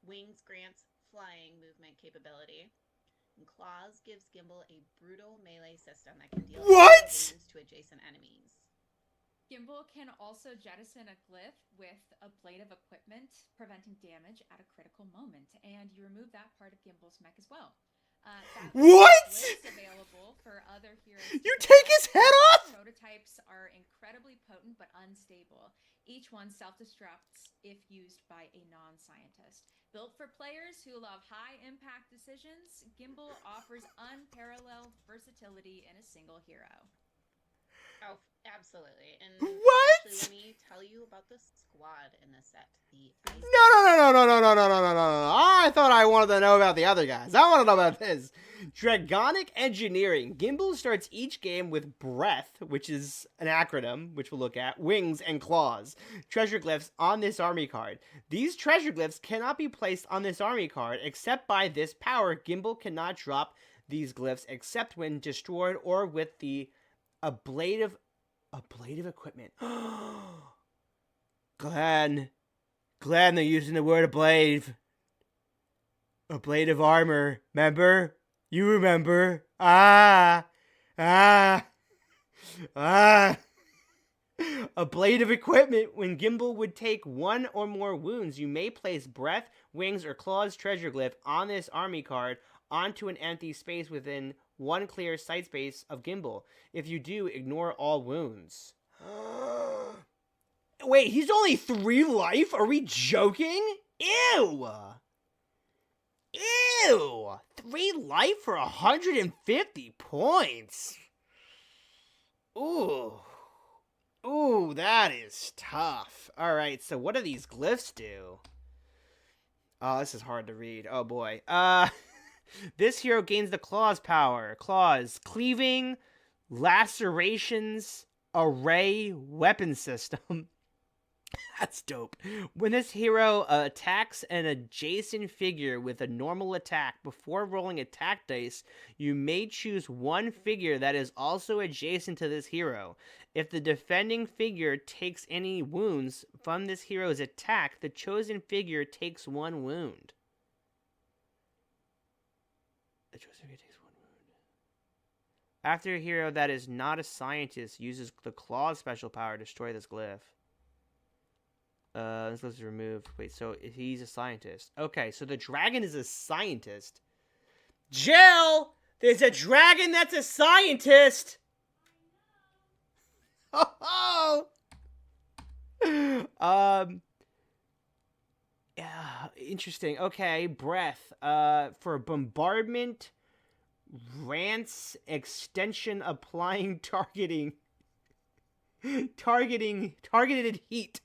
Wings grants flying movement capability. And claws gives Gimbal a brutal melee system that can deal What? wounds to adjacent enemies. Gimbal can also jettison a glyph with a blade of equipment, preventing damage at a critical moment. And you remove that part of Gimbal's mech as well. What? Glyphs available for other heroes. You take his head off? Prototypes are incredibly potent but unstable. Each one self-destructs if used by a non-scientist. Built for players who love high-impact decisions, Gimbal offers unparalleled versatility in a single hero. Oh, absolutely. And What? actually, let me tell you about the squad in this set. The Ice No. I thought I wanted to know about the other guys. I want to know about this. Dragonic Engineering. Gimbal starts each game with breath, which is an acronym, which we'll look at, wings, and claws. Treasure glyphs on this army card. These treasure glyphs cannot be placed on this army card except by this power. Gimbal cannot drop these glyphs except when destroyed or with a blade of equipment. Glenn, they're using the word a blade. A blade of armor. Remember? You remember. A blade of equipment. When Gimbal would take 1 or more wounds, you may place breath, wings, or claws treasure glyph on this army card onto an empty space within 1 clear sight space of Gimbal. If you do, ignore all wounds. Wait, he's only 3 life? Are we joking? Ew! 3 life for 150 points. Ooh, that is tough. Alright, so what do these glyphs do? Oh, this is hard to read. Oh boy. This hero gains the claws power. Claws, cleaving, lacerations, array, weapon system. That's dope. When this hero attacks an adjacent figure with a normal attack, before rolling attack dice, you may choose 1 figure that is also adjacent to this hero. If the defending figure takes any wounds from this hero's attack, the chosen figure takes 1 wound. The chosen figure takes 1 wound. After a hero that is not a scientist uses the claw special power to destroy this glyph. This glyph is removed. Wait, so he's a scientist. Okay, so the dragon is a scientist. Jill! There's a dragon that's a scientist! Oh! Yeah, interesting. Okay, breath. For bombardment, rants, extension, applying, targeted heat.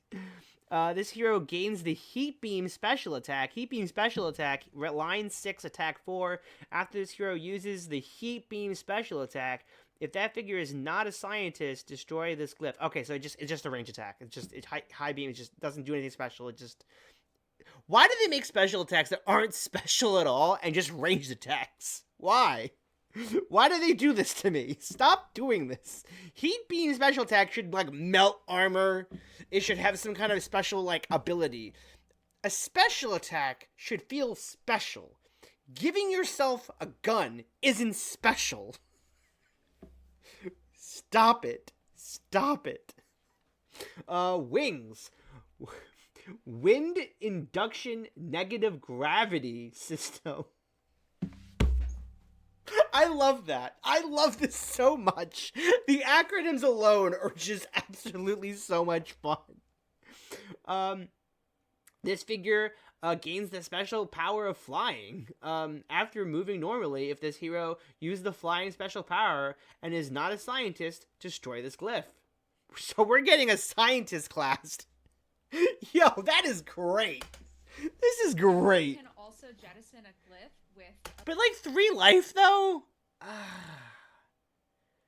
This hero gains the Heat Beam special attack. Heat Beam special attack, line 6, attack 4. After this hero uses the Heat Beam special attack, if that figure is not a scientist, destroy this glyph. Okay, so it's just a range attack. It's high beam. It just doesn't do anything special. Why do they make special attacks that aren't special at all and just ranged attacks? Why? Why do they do this to me? Stop doing this. Heat Beam special attack should, melt armor. It should have some kind of special, ability. A special attack should feel special. Giving yourself a gun isn't special. Stop it. Stop it. Wings. Wind induction negative gravity system. I love that. I love this so much. The acronyms alone are just absolutely so much fun. This figure gains the special power of flying. After moving normally, if this hero uses the flying special power and is not a scientist, destroy this glyph. So we're getting a scientist class. Yo, that is great. This is great. You can also jettison a glyph with... But like 3 life, though?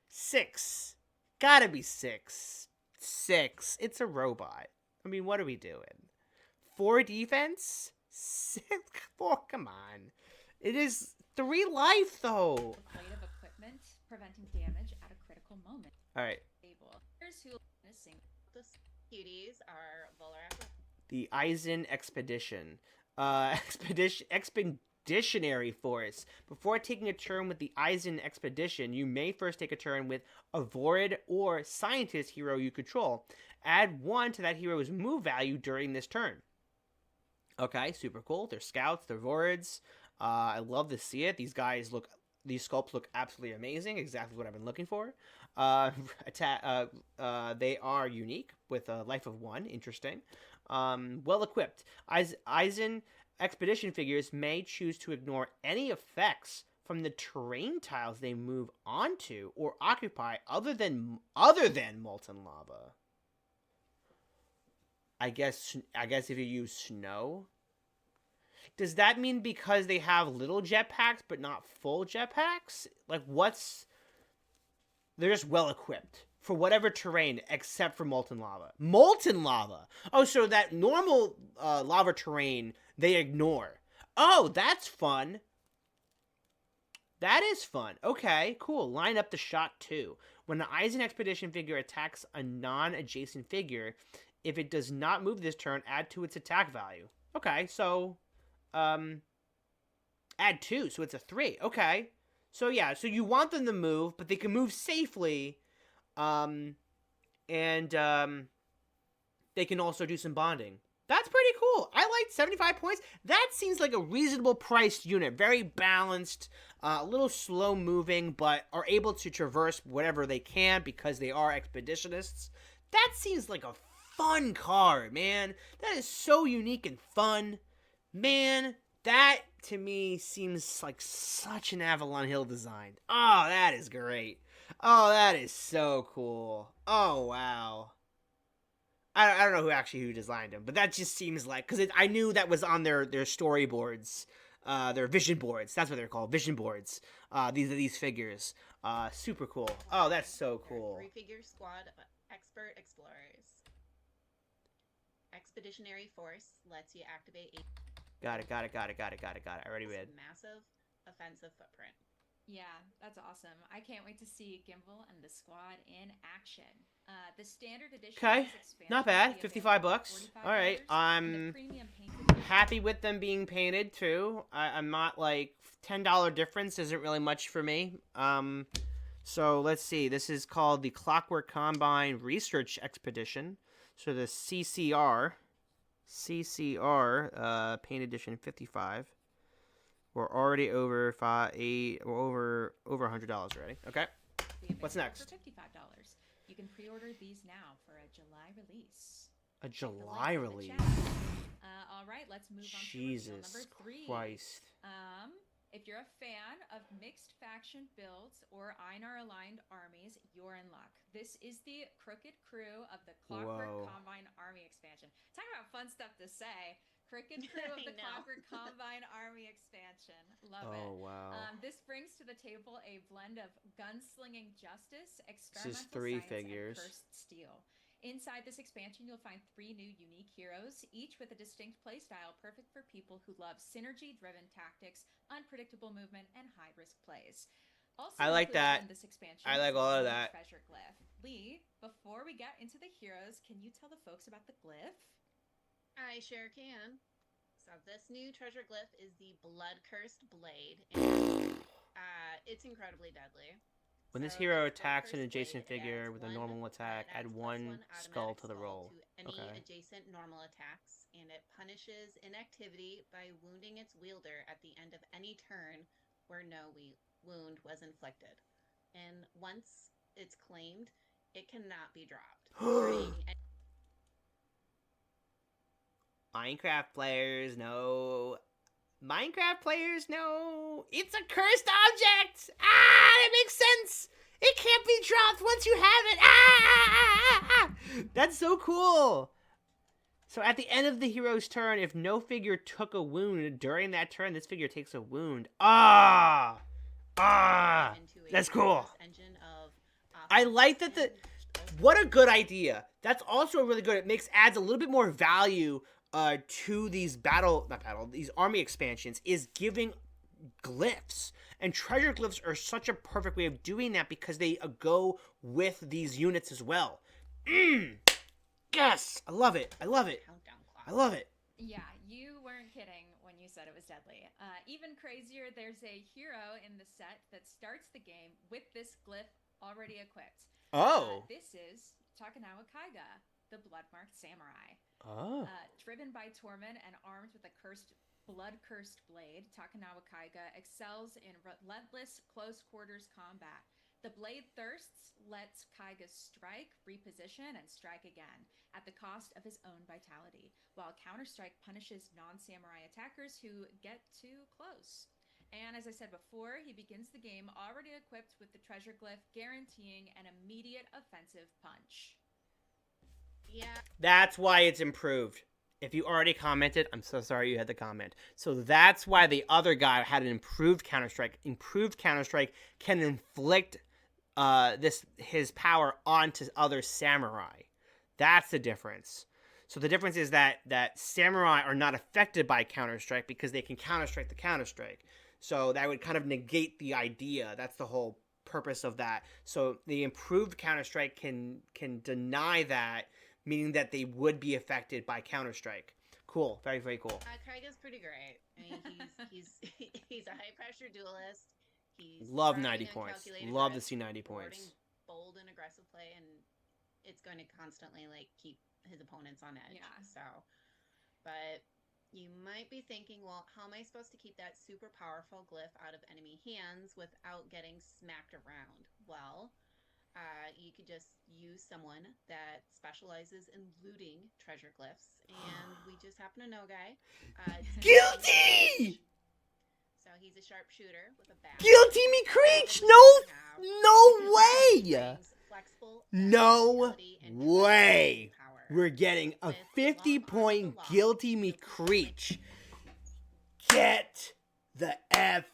6. Gotta be 6. 6. It's a robot. I mean, what are we doing? 4 defense? 6? 4, come on. It is 3 life, though. Plate of equipment, preventing damage at a critical moment. Alright. Here's who missing. The cuties are Volrath. The Eisen Expedition. Expeditionary Force. Before taking a turn with the Eisen Expedition, you may first take a turn with a Vorid or Scientist hero you control. Add 1 to that hero's move value during this turn. Okay, super cool. They're scouts, they're Vorids. I love to see it. These sculpts look absolutely amazing. Exactly what I've been looking for. They are unique with a life of 1. Interesting. Well equipped. Eisen Expedition figures may choose to ignore any effects from the terrain tiles they move onto or occupy other than molten lava. I guess if you use snow. Does that mean because they have little jetpacks but not full jetpacks? Like, they're just well equipped for whatever terrain except for molten lava. Molten lava! Oh, so that normal lava terrain they ignore. Oh, that's fun. That is fun. Okay, cool. Line up the shot too. When an Eisen Expedition figure attacks a non-adjacent figure, if it does not move this turn, add to its attack value. Okay, so add 2, so it's a 3. Okay. So yeah, so you want them to move, but they can move safely. And they can also do some bonding. That's pretty cool. I like 75 points. That seems like a reasonable priced unit. Very balanced, a little slow moving, but are able to traverse whatever they can because they are expeditionists. That seems like a fun card, man. That is so unique and fun. Man, that to me seems like such an Avalon Hill design. Oh, that is great. Oh, that is so cool. Oh, wow. I don't know who designed them, but that just seems like, because I knew that was on their storyboards, their vision boards. That's what they're called, vision boards. These figures. Super cool. Oh, that's so cool. 3-figure squad of expert explorers. Expeditionary Force lets you activate Got it. I already read. Massive offensive footprint. Yeah, that's awesome. I can't wait to see Gimbal and the squad in action. The standard edition. Okay, not bad. $55. All right, I'm happy with them being painted too. I'm not like $10 difference isn't really much for me. So let's see. This is called the Clockwork Combine Research Expedition. So the CCR, paint edition 55. We're already over over $100 already. Okay. What's next? For $55. You can pre-order these now for a July release. A July release. All right, let's move on Jesus to number 3. Christ. If you're a fan of mixed faction builds or Einar-aligned armies, you're in luck. This is the Crooked Crew of the Clockwork Combine Army expansion. Talk about fun stuff to say. Crooked Crew of the Clockwork Combine Army expansion. Love it. Oh, wow. This brings to the table a blend of gunslinging justice, This is experimental 3 science, figures. and cursed steel. Inside this expansion, you'll find 3 new unique heroes, each with a distinct playstyle perfect for people who love synergy-driven tactics, unpredictable movement, and high-risk plays. Also, I like that. In this expansion, I like all of that. Treasure glyph. Lee, before we get into the heroes, can you tell the folks about the glyph? I sure can. So this new treasure glyph is the blood-cursed blade, and it's incredibly deadly. When this So hero this attacks an blood-cursed adjacent blade, it figure adds with a one, normal attack, it add adds one +1 skull automatic to the skull roll. to any Okay. adjacent normal attacks, and it punishes inactivity by wounding its wielder at the end of any turn where no wound was inflicted. And once it's claimed, it cannot be dropped, hurting Minecraft players know. Minecraft players know. It's a cursed object! Ah, it makes sense! It can't be dropped once you have it! Ah! That's so cool! So at the end of the hero's turn, if no figure took a wound during that turn, this figure takes a wound. Ah! into a That's cool. engine of I like that what a good idea. That's also really good. It adds a little bit more value to these these army expansions, is giving glyphs. And treasure glyphs are such a perfect way of doing that because they go with these units as well. Yes! I love it. I love it. countdown clock. I love it. Yeah, you weren't kidding when you said it was deadly. Even crazier, there's a hero in the set that starts the game with this glyph already equipped. Oh. This is Takanawa Kaiga, the blood-marked samurai. Oh. Driven by torment and armed with a blood-cursed blade, Takanawa Kaiga excels in relentless close-quarters combat. The blade thirsts lets Kaiga strike, reposition, and strike again, at the cost of his own vitality, while Counter-Strike punishes non-samurai attackers who get too close. And as I said before, he begins the game already equipped with the treasure glyph, guaranteeing an immediate offensive punch. Yeah. That's why it's improved. If you already commented, I'm so sorry you had to comment. So that's why the other guy had an improved Counter-Strike. Improved Counter-Strike can inflict his power onto other samurai. That's the difference. So the difference is that samurai are not affected by Counter-Strike because they can Counter-Strike the Counter-Strike. So that would kind of negate the idea. That's the whole purpose of that. So the improved Counter-Strike can deny that, meaning that they would be affected by Counter-Strike. Cool. Very, very cool. Kaiga's pretty great. I mean, he's a high-pressure duelist. He's love 90 points. Love to see 90 points. Bold and aggressive play, and it's going to constantly keep his opponents on edge. Yeah. So, but you might be thinking, well, how am I supposed to keep that super powerful glyph out of enemy hands without getting smacked around? Well, you could just use someone that specializes in looting treasure glyphs, and we just happen to know a guy. Guilty! So he's a sharpshooter with a bat. Guilty me Creech! No way! No way! We're getting a 50-point Guilty me Creech. Get the F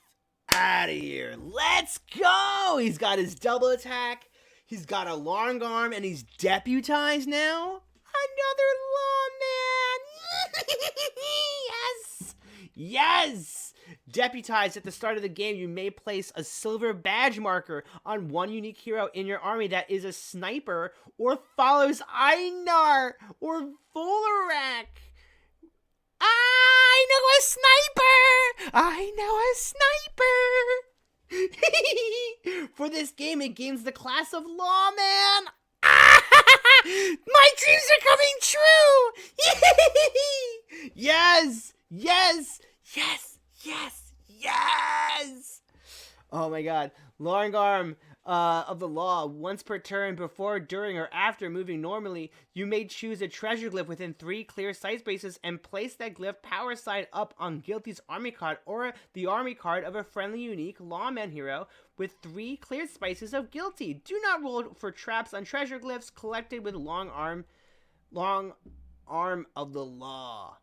out of here. Let's go! He's got his double attack. He's got a long arm, and he's deputized now. Another lawman! Yes! Yes! Deputized at the start of the game, you may place a silver badge marker on one unique hero in your army that is a sniper or follows Einar or Volorak. I know a sniper! I know a sniper! For this game, it gains the class of lawman. My dreams are coming true! Yes! Yes! Yes! Yes! Yes! Oh my god. Long arm of the law. Once per turn, before, during, or after moving normally, you may choose a treasure glyph within 3 clear sight spaces and place that glyph power side up on Guilty's army card or the army card of a friendly unique lawman hero with 3 clear spaces of Guilty. Do not roll for traps on treasure glyphs collected with long arm of the law.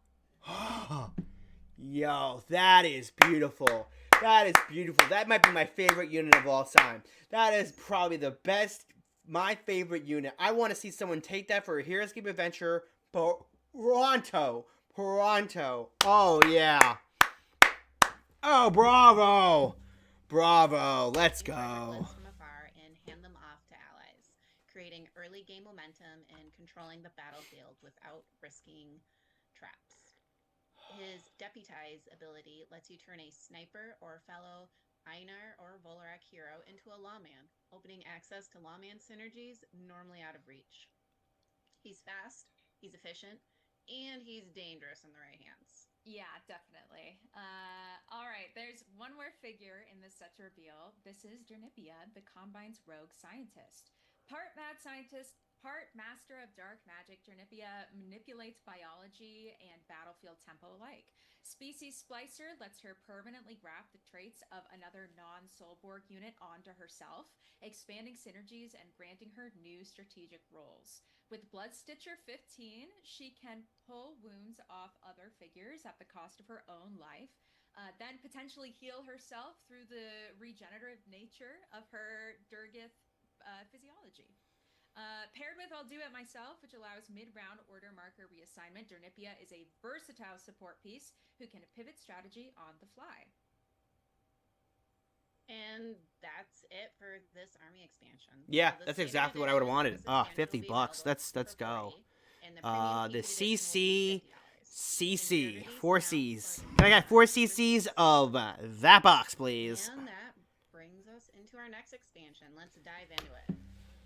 Yo, that is beautiful. That is beautiful. That might be my favorite unit of all time. That is probably the best, my favorite unit. I want to see someone take that for a heroScape adventure. Pronto. Oh, yeah. Oh, bravo. Bravo. Let's go. From afar and hand them off to allies, creating early game momentum and controlling the battlefield without risking traps. His Deputize ability lets you turn a sniper or fellow Einar or Volrac hero into a lawman, opening access to lawman synergies normally out of reach. He's fast, he's efficient, and he's dangerous in the right hands. Yeah, definitely. All right, there's one more figure in this set to reveal. This is Dernipia, the Combine's rogue scientist. Part mad scientist, part master of dark magic, Dernipia manipulates biology and battlefield tempo alike. Species Splicer lets her permanently graft the traits of another non Soulborg unit onto herself, expanding synergies and granting her new strategic roles. With Blood Stitcher 15, she can pull wounds off other figures at the cost of her own life, then potentially heal herself through the regenerative nature of her Durgith physiology. Paired with I'll Do It Myself, which allows mid-round order marker reassignment, Dernipia is a versatile support piece who can pivot strategy on the fly. And that's it for this army expansion. Yeah, So that's exactly what I would have wanted. $50. Let's go. The CC, 4 C's. Can I get 4 CCs of that box, please? And that brings us into our next expansion. Let's dive into it.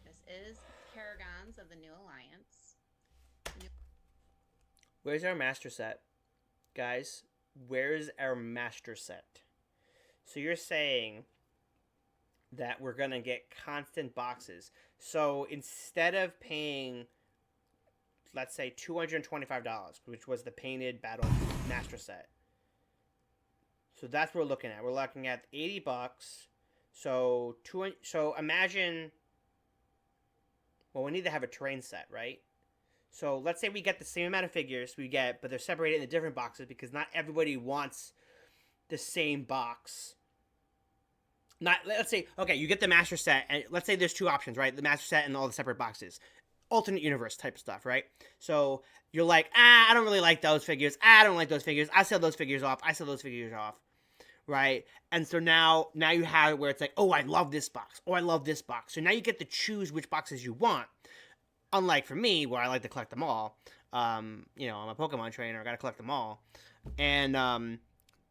This is Paragons of the New Alliance. Where's our master set? Guys, where's our master set? So you're saying that we're going to get constant boxes. So instead of paying, let's say, $225, which was the painted battle master set. So that's what we're looking at. We're looking at $80. So imagine, well, we need to have a terrain set, right? So let's say we get the same amount of figures but they're separated into different boxes because not everybody wants the same box. Let's say, okay, you get the master set, and let's say there's 2 options, right? The master set and all the separate boxes. Alternate universe type stuff, right? So you're like, I don't really like those figures. I don't like those figures. I sell those figures off. Right? And so now you have it where it's like, oh, I love this box. Oh, I love this box. So now you get to choose which boxes you want. Unlike for me, where I like to collect them all. I'm a Pokemon trainer. I got to collect them all. And,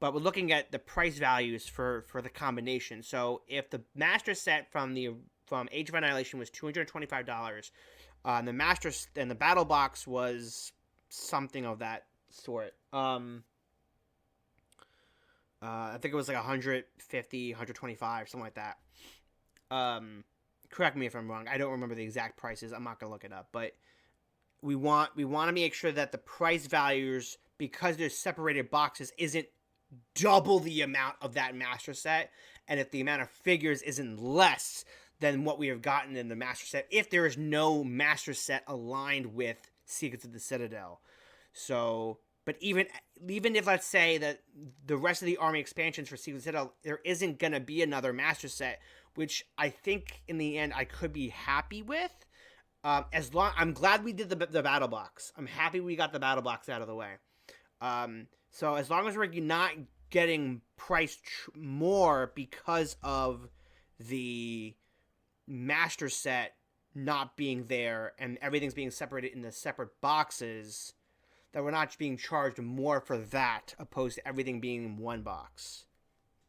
but we're looking at the price values for the combination. So if the master set from Age of Annihilation was $225, and the battle box was something of that sort. I think it was like 150, 125, something like that. Correct me if I'm wrong. I don't remember the exact prices. I'm not gonna look it up, but we want to make sure that the price values, because there's separated boxes, isn't double the amount of that master set, and if the amount of figures isn't less than what we have gotten in the master set, if there is no master set aligned with Secrets of the Citadel. So, but even if, let's say, that the rest of the army expansions for Secrets of the Citadel, there isn't going to be another master set, which I think in the end I could be happy with. I'm glad we did the battle box. I'm happy we got the battle box out of the way. So as long as we're not getting priced more because of the master set not being there and everything's being separated in the separate boxes, that we're not being charged more for that opposed to everything being in one box.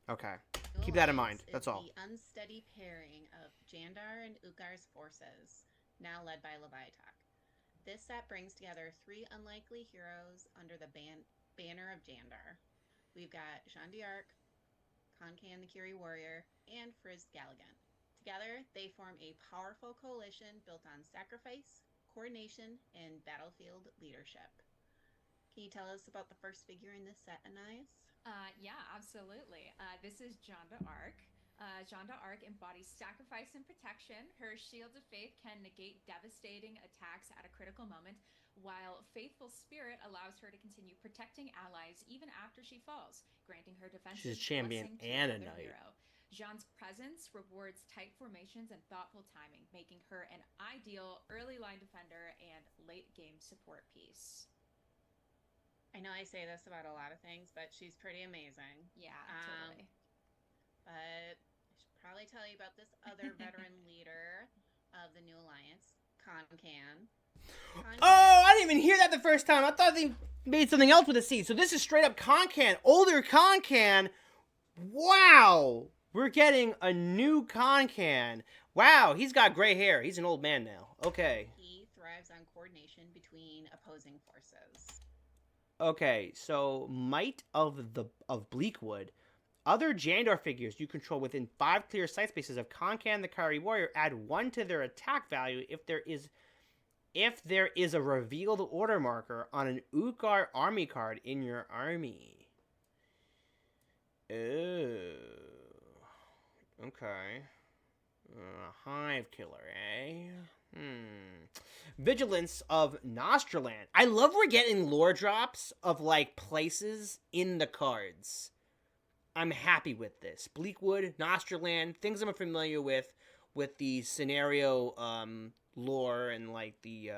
Okay. Keep that in mind. That's all. The unsteady pairing of Jandar and Ugar's forces, now led by Leviatok. This set brings together 3 unlikely heroes under the banner of Jandar. We've got Jean d'Arc, Concan the Kiri Warrior, and Frizz Galligan. Together, they form a powerful coalition built on sacrifice, coordination, and battlefield leadership. Can you tell us about the first figure in this set, Anais? Yeah, absolutely. This is Jean d'Arc. Jean d'Arc embodies sacrifice and protection. Her Shield of Faith can negate devastating attacks at a critical moment, while Faithful Spirit allows her to continue protecting allies even after she falls, granting her defensive She's a champion and a knight. hero. Jean's presence rewards tight formations and thoughtful timing, making her an ideal early line defender and late game support piece. I know I say this about a lot of things, but she's pretty amazing. Yeah, totally. But I should probably tell you about this other veteran leader of the New Alliance, Concan. Oh, I didn't even hear that the first time. I thought made something else with a C. So this is straight up Concan, older Concan. Wow, we're getting a new Concan. Wow, he's got gray hair. He's an old man now. Okay. He thrives on coordination between opposing forces. Okay, so Might of Bleakwood. Other Jandar figures you control within 5 clear sight spaces of Concan the Kairi Warrior add 1 to their attack value if there is a revealed order marker on an Ukar army card in your army. Oh. Okay. Hive killer, eh? Vigilance of Nostraland. I love we're getting lore drops of, like, places in the cards. I'm happy with this. Bleakwood, Nostraland, things I'm familiar with the scenario lore and, like, the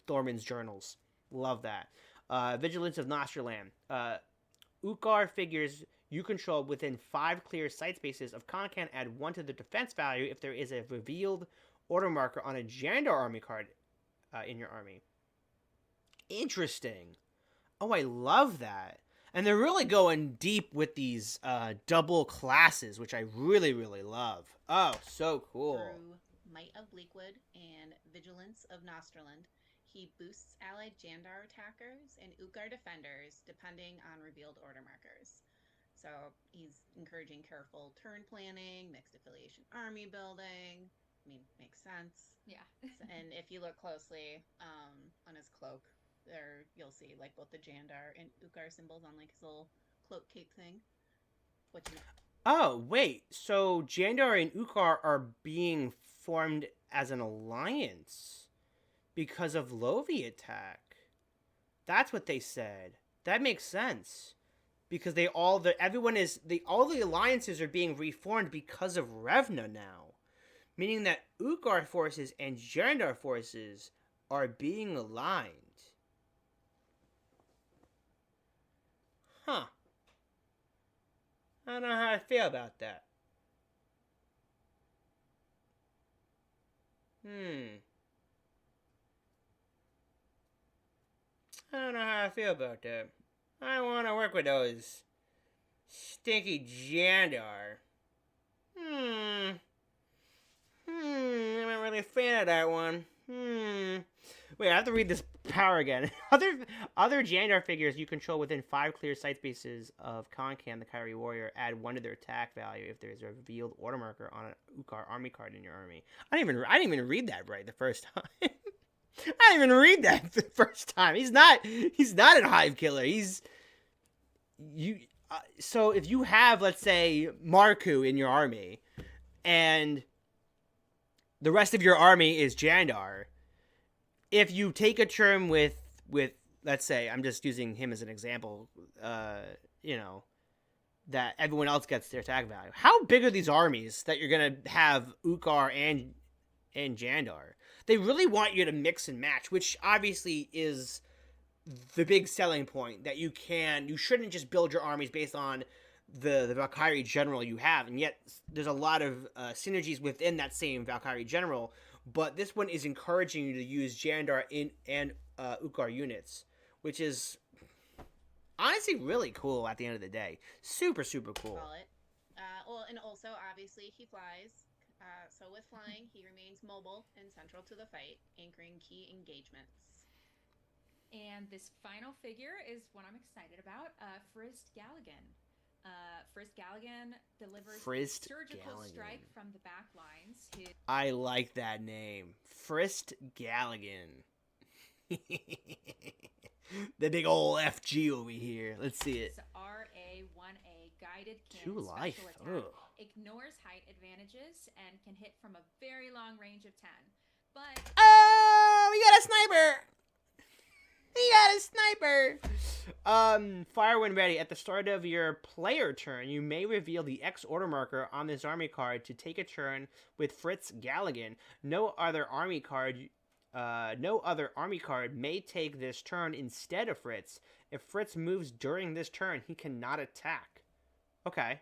Thorman's journals. Love that. Vigilance of Nostraland. Ukar figures you control within 5 clear sight spaces of Concan add 1 to the defense value if there is a revealed order marker on a Jandar army card in your army. Interesting. Oh, I love that. And they're really going deep with these double classes, which I really, really love. Oh, so cool. Through Might of Bleakwood and Vigilance of Nostraland, he boosts allied Jandar attackers and Ukar defenders depending on revealed order markers. So he's encouraging careful turn planning, mixed affiliation army building. I mean, makes sense. Yeah. And if you look closely on his cloak, there you'll see like both the Jandar and Ukar symbols on like his little cloak cape thing. What you know? Oh, wait. So Jandar and Ukar are being formed as an alliance because of Lovi attack. That's what they said. That makes sense. Because all the alliances are being reformed because of Revna now. Meaning that Ukar forces and Jandar forces are being aligned. Huh. I don't know how I feel about that. I don't know how I feel about that. I want to work with those stinky Jandar. I'm not really a fan of that one. Wait, I have to read this power again. Other Jandar figures you control within 5 clear sight spaces of Concan the Kairi Warrior add 1 to their attack value if there is a revealed order marker on an Ukar army card in your army. I didn't even read that right the first time. I didn't even read that the first time. He's not a hive killer. So if you have, let's say, Marku in your army, and the rest of your army is Jandar, if you take a turn with let's say, I'm just using him as an example, that everyone else gets their attack value. How big are these armies that you're gonna have Ukar and Jandar? They really want you to mix and match, which obviously is the big selling point, that you shouldn't just build your armies based on the Valkyrie general you have, and yet there's a lot of synergies within that same Valkyrie general, but this one is encouraging you to use Jandar and Ukar units, which is honestly really cool at the end of the day. Super, super cool. And also, obviously, he flies. So with flying, he remains mobile and central to the fight, anchoring key engagements. And this final figure is what I'm excited about, Frist Galligan. Frist Galligan delivers surgical strike from the back lines. I like that name. Frist Galligan. The big old FG over here. Let's see it. It's RA1A guided cannon 2 life. Special attack. Ignores height advantages and can hit from a very long range of 10. But we got a sniper. Fire when ready. At the start of your player turn, you may reveal the X order marker on this army card to take a turn with Fritz Galligan. No other army card may take this turn instead of Fritz. If Fritz moves during this turn, he cannot attack. Okay.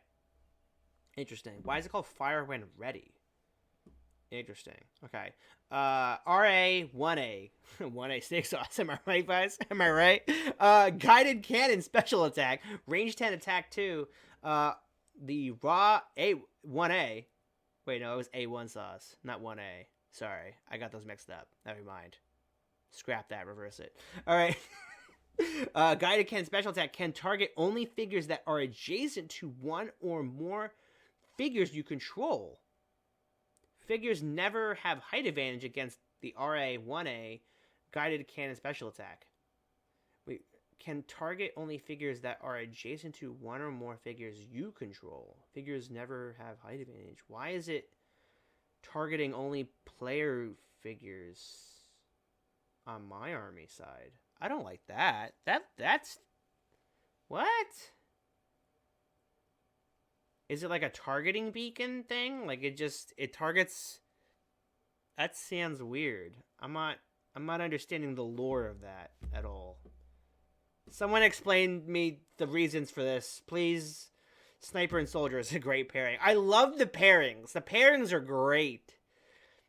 Interesting. Why is it called Fire when ready? Interesting. Okay. RA 1A. 1A snake sauce. Am I right, guys? Am I right? Guided cannon special attack. Range 10 attack 2. The raw A 1A. Wait, no, it was A1 sauce, not 1A. Sorry, I got those mixed up. Never mind. Scrap that, reverse it. Alright. Guided cannon special attack can target only figures that are adjacent to one or more figures you control. Figures never have height advantage against the RA-1A guided cannon special attack. Wait, can target only figures that are adjacent to one or more figures you control. Figures never have height advantage. Why is it targeting only player figures on my army side? I don't like that. That's... What? Is it like a targeting beacon thing? Like it targets... That sounds weird. I'm not understanding the lore of that at all. Someone explain me the reasons for this, please. Sniper and Soldier is a great pairing. I love the pairings. The pairings are great.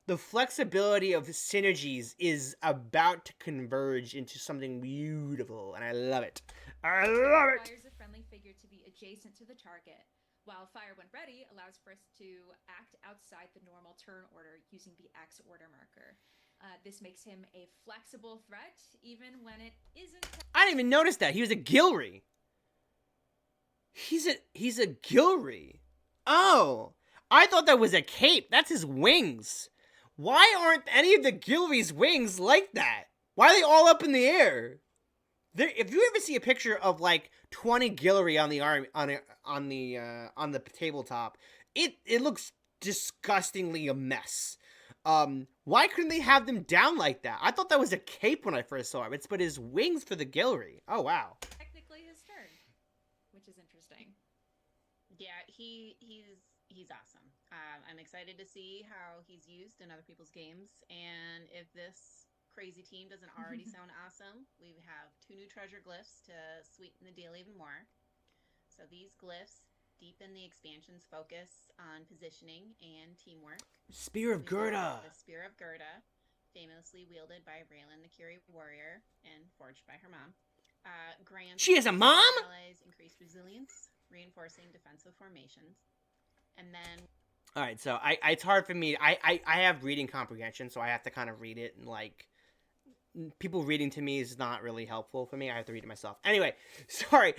The flexibility of synergies is about to converge into something beautiful, and I love it. I love it! Requires a friendly figure to be adjacent to the target, while Fire when ready allows for us to act outside the normal turn order using the X order marker. This makes him a flexible threat, even when it isn't... I didn't even notice that. He was a Gilry. He's a Gilry. Oh, I thought that was a cape. That's his wings. Why aren't any of the Gilry's wings like that? Why are they all up in the air? If you ever see a picture of like 20 Gilry on the arm on the tabletop, it looks disgustingly a mess. Why couldn't they have them down like that? I thought that was a cape when I first saw him. But his wings for the Gilry. Oh wow. Technically his turn, which is interesting. Yeah, he's awesome. I'm excited to see how he's used in other people's games, and if this crazy team doesn't already sound awesome, we have 2 new treasure glyphs to sweeten the deal even more. So these glyphs deepen the expansion's focus on positioning and teamwork. Spear of Gerda. The Spear of Gerda, famously wielded by Raylan the Curie warrior and forged by her mom. Grants She has a mom? allies increased resilience, reinforcing defensive formations. And then... Alright, so it's hard for me. I have reading comprehension, so I have to kind of read it, and like... People reading to me is not really helpful for me. I have to read it myself. Anyway, sorry.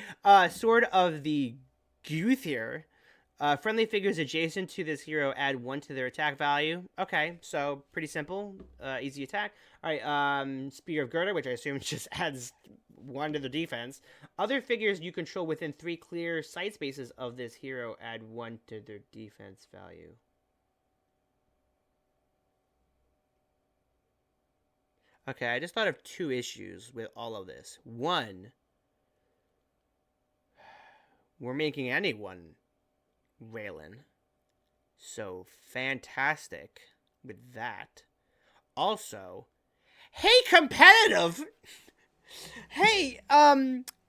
Sword of the Guthier. Friendly figures adjacent to this hero add 1 to their attack value. Okay, so pretty simple. Easy attack. Alright, Spear of Gerda, which I assume just adds 1 to the defense. Other figures you control within 3 clear sight spaces of this hero add 1 to their defense value. Okay, I just thought of 2 issues with all of this. 1, we're making anyone Raylan. So fantastic with that. Also, hey, competitive! Hey,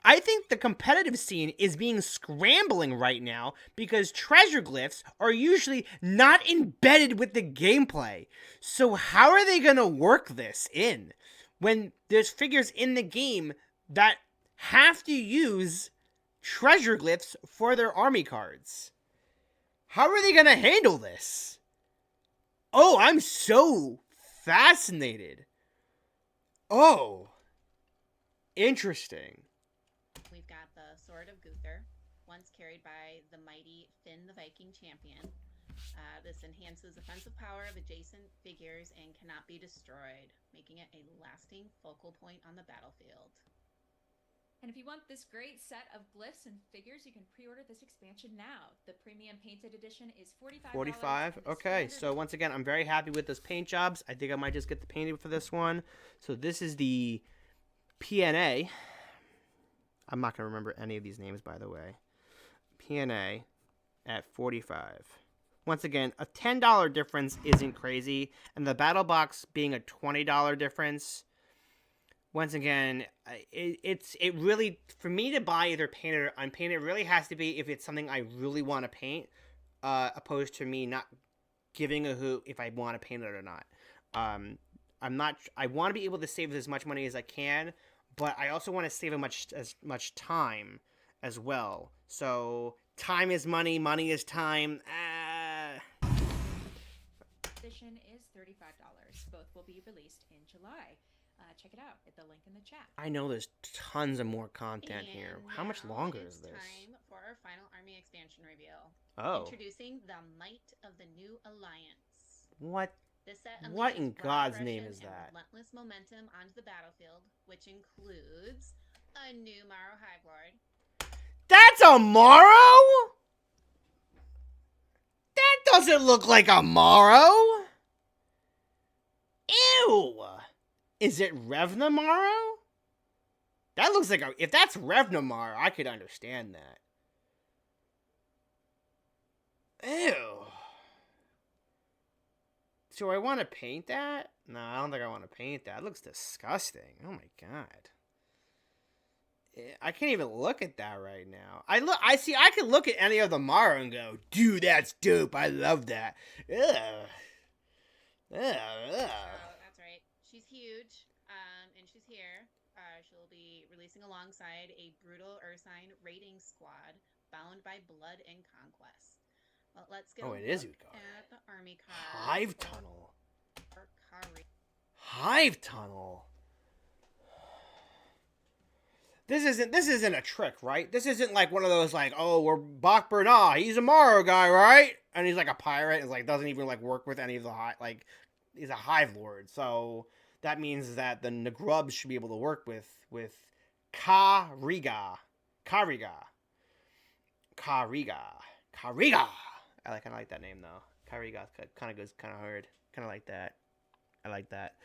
I think the competitive scene is being scrambling right now because treasure glyphs are usually not embedded with the gameplay. So how are they gonna work this in when there's figures in the game that have to use treasure glyphs for their army cards? How are they gonna handle this? Oh, I'm so fascinated. Oh, interesting. We've got the Sword of Guther, once carried by the mighty Finn the Viking champion. This enhances offensive power of adjacent figures and cannot be destroyed, making it a lasting focal point on the battlefield. And if you want this great set of glyphs and figures, you can pre-order this expansion now. The premium painted edition is $45. $45? Okay, so once again, I'm very happy with those paint jobs. I think I might just get the painting for this one. So this is the PNA. I'm not going to remember any of these names, by the way. PNA at $45. Once again, a $10 difference isn't crazy, and the battle box being a $20 difference, once again, it really, for me to buy either painted or unpainted, it really has to be if it's something I really want to paint, opposed to me not giving a hoot if I want to paint it or not. I'm not. I want to be able to save as much money as I can, but I also want to save as much time as well. So time is money. Money is time. Edition is $35. Both will be released in July. Check it out at the link in the chat. I know there's tons of more content here. How much longer is this? Time for our final army expansion reveal. Oh. Introducing the Might of the New Alliance. What? This set What in God's aggression name is and that? Relentless momentum onto the battlefield, which includes a new Morrow Hive Lord. That's a Morrow? That doesn't look like a Morrow. Ew. Is it Revna Morrow? That looks like a... If that's Revna Morrow, I could understand that. Ew. Do I want to paint that? No, I don't think I want to paint that. It looks disgusting. Oh my god. I can't even look at that right now. I could look at any of the Morrow and go, dude, that's dope. I love that. Ugh. That's right. She's huge, and she's here. She'll be releasing alongside a brutal Ursine raiding squad bound by blood and conquest. Well, let's get it is Utgard. At the army card. Hive Tunnel. Kari. Hive Tunnel. This isn't a trick, right? This isn't like one of those like, oh, we're Bach Bernard, he's a Morrow guy, right? And he's like a pirate and like doesn't even like work with any of the he's a Hive Lord. So that means that the Nagrubs should be able to work with Kariga. I kind of like that name though. Kariga kind of goes kind of hard. Kind of like that. I like that.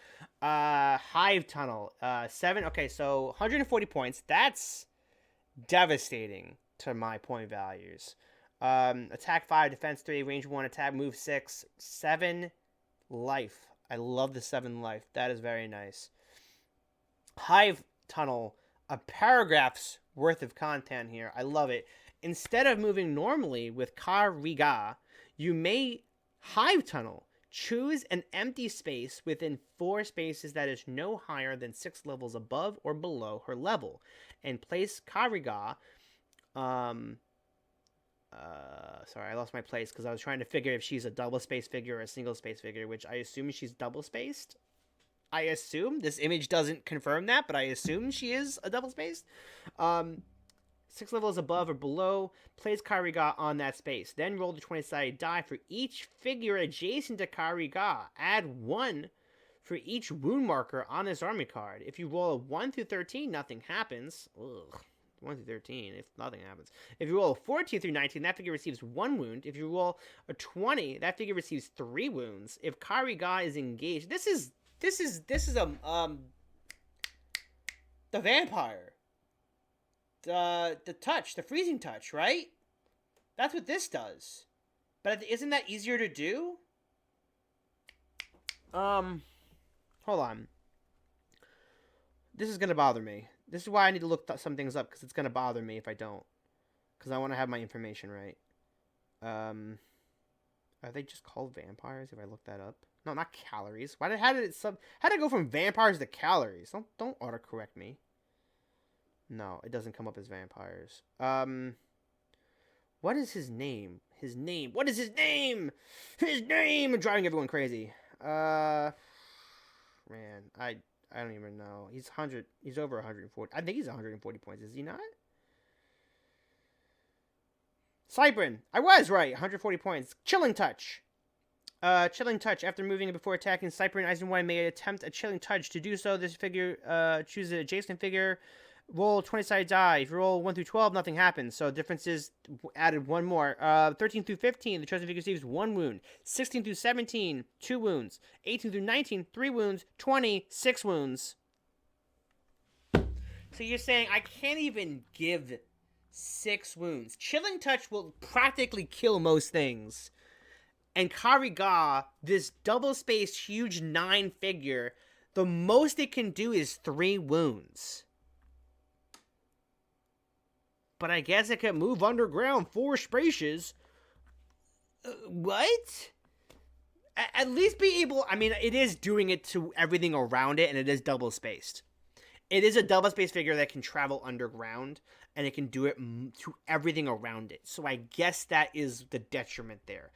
Hive Tunnel. 7. Okay, so 140 points. That's devastating to my point values. Attack 5, defense 3, range 1, attack, move 6, 7 life. I love the 7 life. That is very nice. Hive Tunnel. A paragraph's worth of content here. I love it. Instead of moving normally with Kariga, you may Hive Tunnel. Choose an empty space within 4 spaces that is no higher than 6 levels above or below her level, and place Kariga. Sorry, I lost my place because I was trying to figure if she's a double space figure or a single space figure, which I assume she's double spaced. I assume this image doesn't confirm that, but I assume she is a double spaced. 6 levels above or below, place Kariga on that space. Then roll the 20-sided die for each figure adjacent to Kariga. Add 1 for each wound marker on this army card. If you roll a 1 through 13, nothing happens. Ugh. 1 through 13, if nothing happens. If you roll a 14 through 19, that figure receives 1 wound. If you roll a 20, that figure receives 3 wounds. If Kariga is engaged, this is the vampire. The touch, the freezing touch, right? That's what this does. But isn't that easier to do? Hold on. This is gonna bother me. This is why I need to look some things up, because it's gonna bother me if I don't. Because I want to have my information right. Are they just called vampires? If I look that up, no, not calories. How did it go from vampires to calories? Don't autocorrect me. No, it doesn't come up as vampires. What is his name? What is his name? His name! I'm driving everyone crazy. Man, I don't even know. He's over 140. I think he's 140 points. Is he not? Cybrin. I was right. 140 points. Chilling Touch. Chilling Touch. After moving before attacking, Cybrin Eisenwine may attempt a Chilling Touch. To do so, this figure, choose an adjacent figure. Roll 20-sided die. If you roll 1 through 12, nothing happens. So difference is added 1 more. 13 through 15, the chosen figure receives 1 wound. 16 through 17, 2 wounds. 18 through 19, 3 wounds. 20, 6 wounds. So you're saying I can't even give 6 wounds. Chilling Touch will practically kill most things. And Kariga, this double-spaced huge 9 figure, the most it can do is 3 wounds. But I guess it can move underground 4 spaces. What? at least be able. I mean, it is doing it to everything around it, and it is double spaced. It is a double spaced figure that can travel underground, and it can do it to everything around it. So I guess that is the detriment there.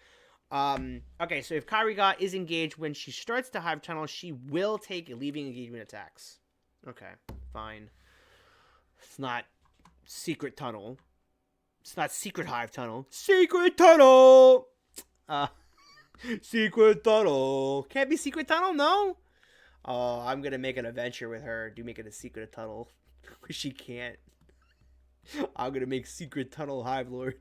Okay, so if Kariga is engaged when she starts the Hive Tunnel, she will take leaving engagement attacks. Okay, fine. It's not Secret Tunnel. It's not Secret Hive Tunnel. Secret Tunnel! Secret Tunnel. Can't be Secret Tunnel, no? Oh, I'm gonna make an adventure with her. Do make it a Secret Tunnel. She can't. I'm gonna make Secret Tunnel Hive Lord.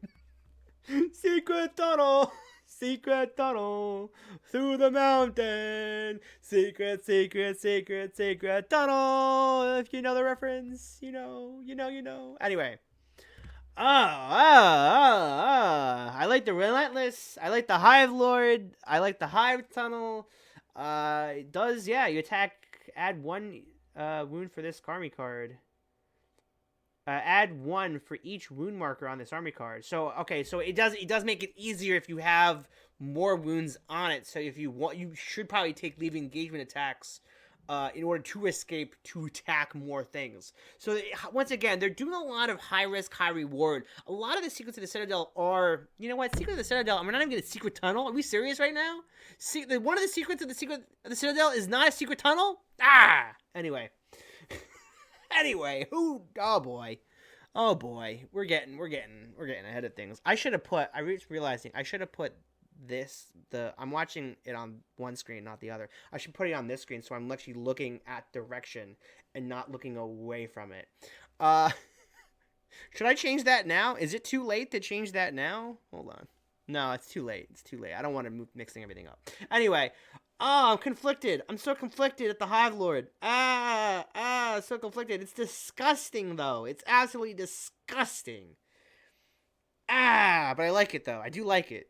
Secret Tunnel! Secret tunnel through the mountain. Secret, secret, secret, secret tunnel. If you know the reference, you know. Anyway. I like the Relentless. I like the Hive Lord. I like the Hive Tunnel. It does, yeah, you attack, add 1 wound for this army card. Add 1 for each wound marker on this army card. So, okay, so it does make it easier if you have more wounds on it. So if you want, you should probably take leaving engagement attacks in order to escape to attack more things. So once again, they're doing a lot of high risk, high reward. A lot of the secrets of the Citadel are, you know what? Secret of the Citadel. We're not even getting a secret tunnel. Are we serious right now? One of the secrets of the Citadel is not a secret tunnel. Anyway. Oh boy, we're getting ahead of things. I was realizing I should have put I'm watching it on one screen, not the other. I should put it on this screen so I'm actually looking at direction and not looking away from it. Should I change that now? Is it too late to change that now? Hold on. No, it's too late. I don't want to mixing everything up. Anyway, I'm conflicted. I'm so conflicted at the Hive Lord. So conflicted. It's disgusting, though. It's absolutely disgusting. But I like it, though. I do like it.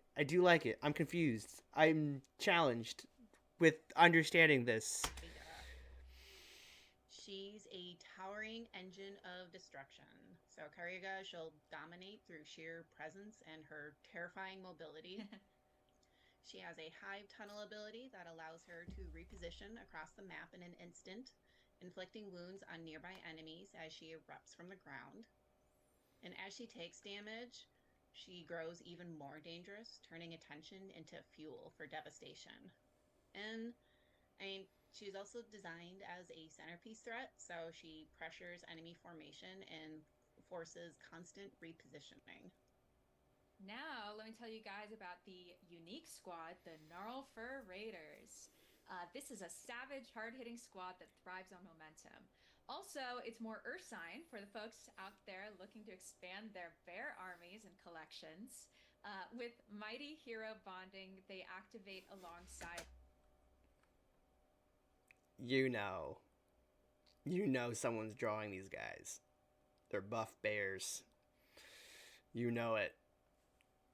I'm confused. I'm challenged with understanding this. She's a towering engine of destruction. So Kariga, she'll dominate through sheer presence and her terrifying mobility. She has a Hive Tunnel ability that allows her to reposition across the map in an instant, inflicting wounds on nearby enemies as she erupts from the ground. And as she takes damage, she grows even more dangerous, turning attention into fuel for devastation. And, she's also designed as a centerpiece threat, so she pressures enemy formation and forces constant repositioning. Now, let me tell you guys about the unique squad, the Gnarlfur Raiders. This is a savage, hard-hitting squad that thrives on momentum. Also, it's more Earth sign for the folks out there looking to expand their bear armies and collections. With mighty hero bonding, they activate alongside. You know someone's drawing these guys. They're buff bears. You know it.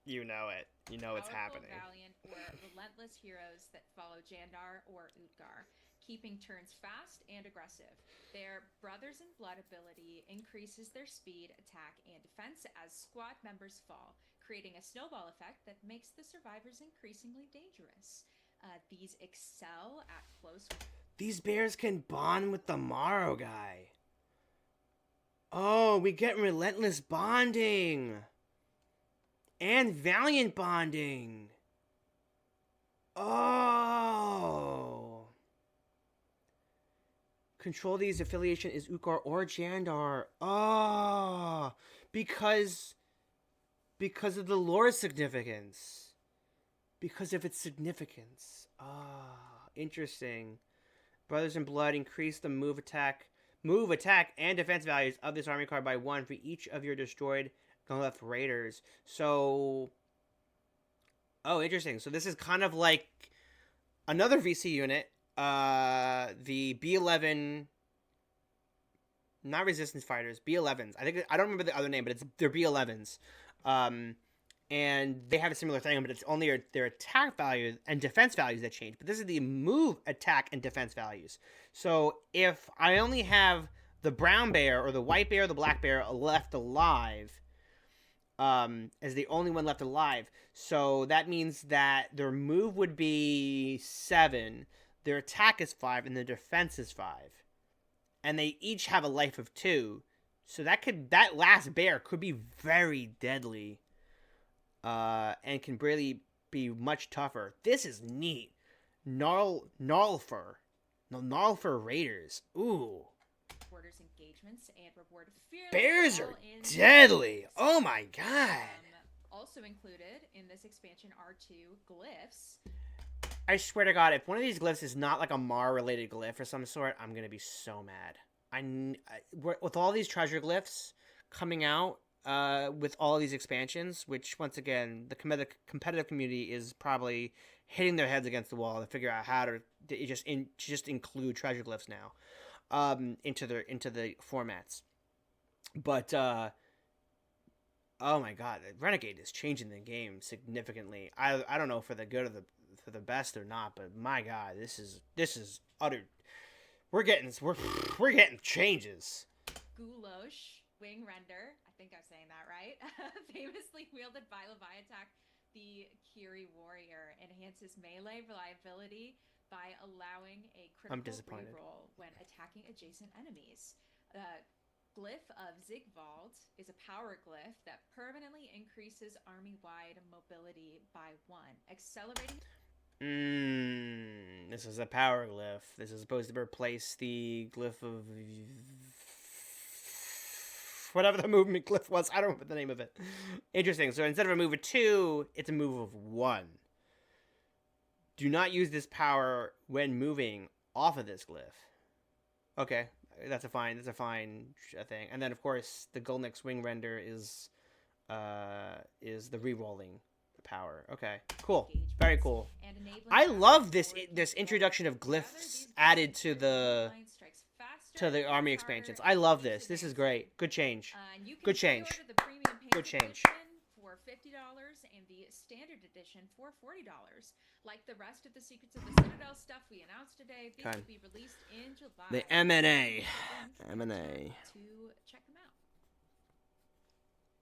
You know it's happening. Valiant or relentless heroes that follow Jandar or Utgar, keeping turns fast and aggressive. Their Brothers in Blood ability increases their speed, attack, and defense as squad members fall, creating a snowball effect that makes the survivors increasingly dangerous. These excel at close. These bears can bond with the Morrow guy. Oh, we get relentless bonding. And valiant bonding. Oh. Control these affiliation is Ukar or Jandar. Oh. Because of the lore significance. Because of its significance. Interesting. Brothers in Blood increase the move, attack, and defense values of this army card by 1 for each of your destroyed left raiders. So, interesting. So this is kind of like another VC unit, the B11, not resistance fighters, B11s. I don't remember the other name, but they're B11s. And they have a similar thing, but it's only their attack values and defense values that change. But this is the move, attack, and defense values. So if I only have the brown bear or the white bear or the black bear left alive, as the only one left alive. So that means that their move would be 7, their attack is 5, and their defense is 5. And they each have a life of 2. So that last bear could be very deadly. And can really be much tougher. This is neat. Gnarlfur Raiders. Ooh. Borders engagements and reward fearless. Bears are deadly. Oh my god. Also included in this expansion are 2 glyphs. I swear to God, if one of these glyphs is not like a Mar-related glyph or some sort, I'm gonna be so mad. With all these treasure glyphs coming out, with all of these expansions, which once again, the competitive community is probably hitting their heads against the wall to figure out how to just include treasure glyphs now, into the formats. But oh my god, Renegade is changing the game significantly. I don't know for the good of for the best or not, but my god, this is utter. We're getting changes. Gulosh Wing Render, I think I'm saying that right, famously wielded by Leviathan, the Kiri warrior, enhances melee reliability by allowing a critical reroll when attacking adjacent enemies. Glyph of Zigvald is a power glyph that permanently increases army-wide mobility by 1, accelerating... This is a power glyph. This is supposed to replace the glyph of... whatever the movement glyph was. I don't remember the name of it. Interesting. So instead of a move of 2, it's a move of 1. Do not use this power when moving off of this glyph. Okay. That's a fine thing. And then, of course, the Gulnik's Wing Render is the re-rolling power. Okay, cool, very cool. I love this introduction of glyphs added to the army expansions. I love this. This is great. Good change. Good change. Good change. For $50 and the standard edition for $40. Like the rest of the Secrets of the Citadel stuff we announced today, these will be released in July. The M&A. To check them out.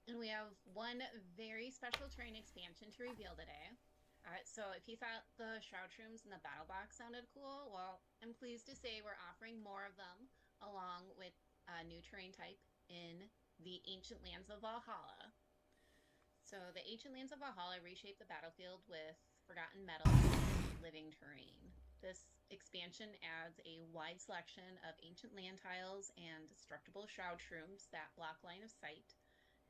And we have one very special terrain expansion to reveal today. So if you thought the Shroud Shrooms in the Battle Box sounded cool, well, I'm pleased to say we're offering more of them, along with a new terrain type in the Ancient Lands of Valhalla. So the Ancient Lands of Valhalla reshape the battlefield with forgotten metals and living terrain. This expansion adds a wide selection of ancient land tiles and destructible Shroud Shrooms that block line of sight.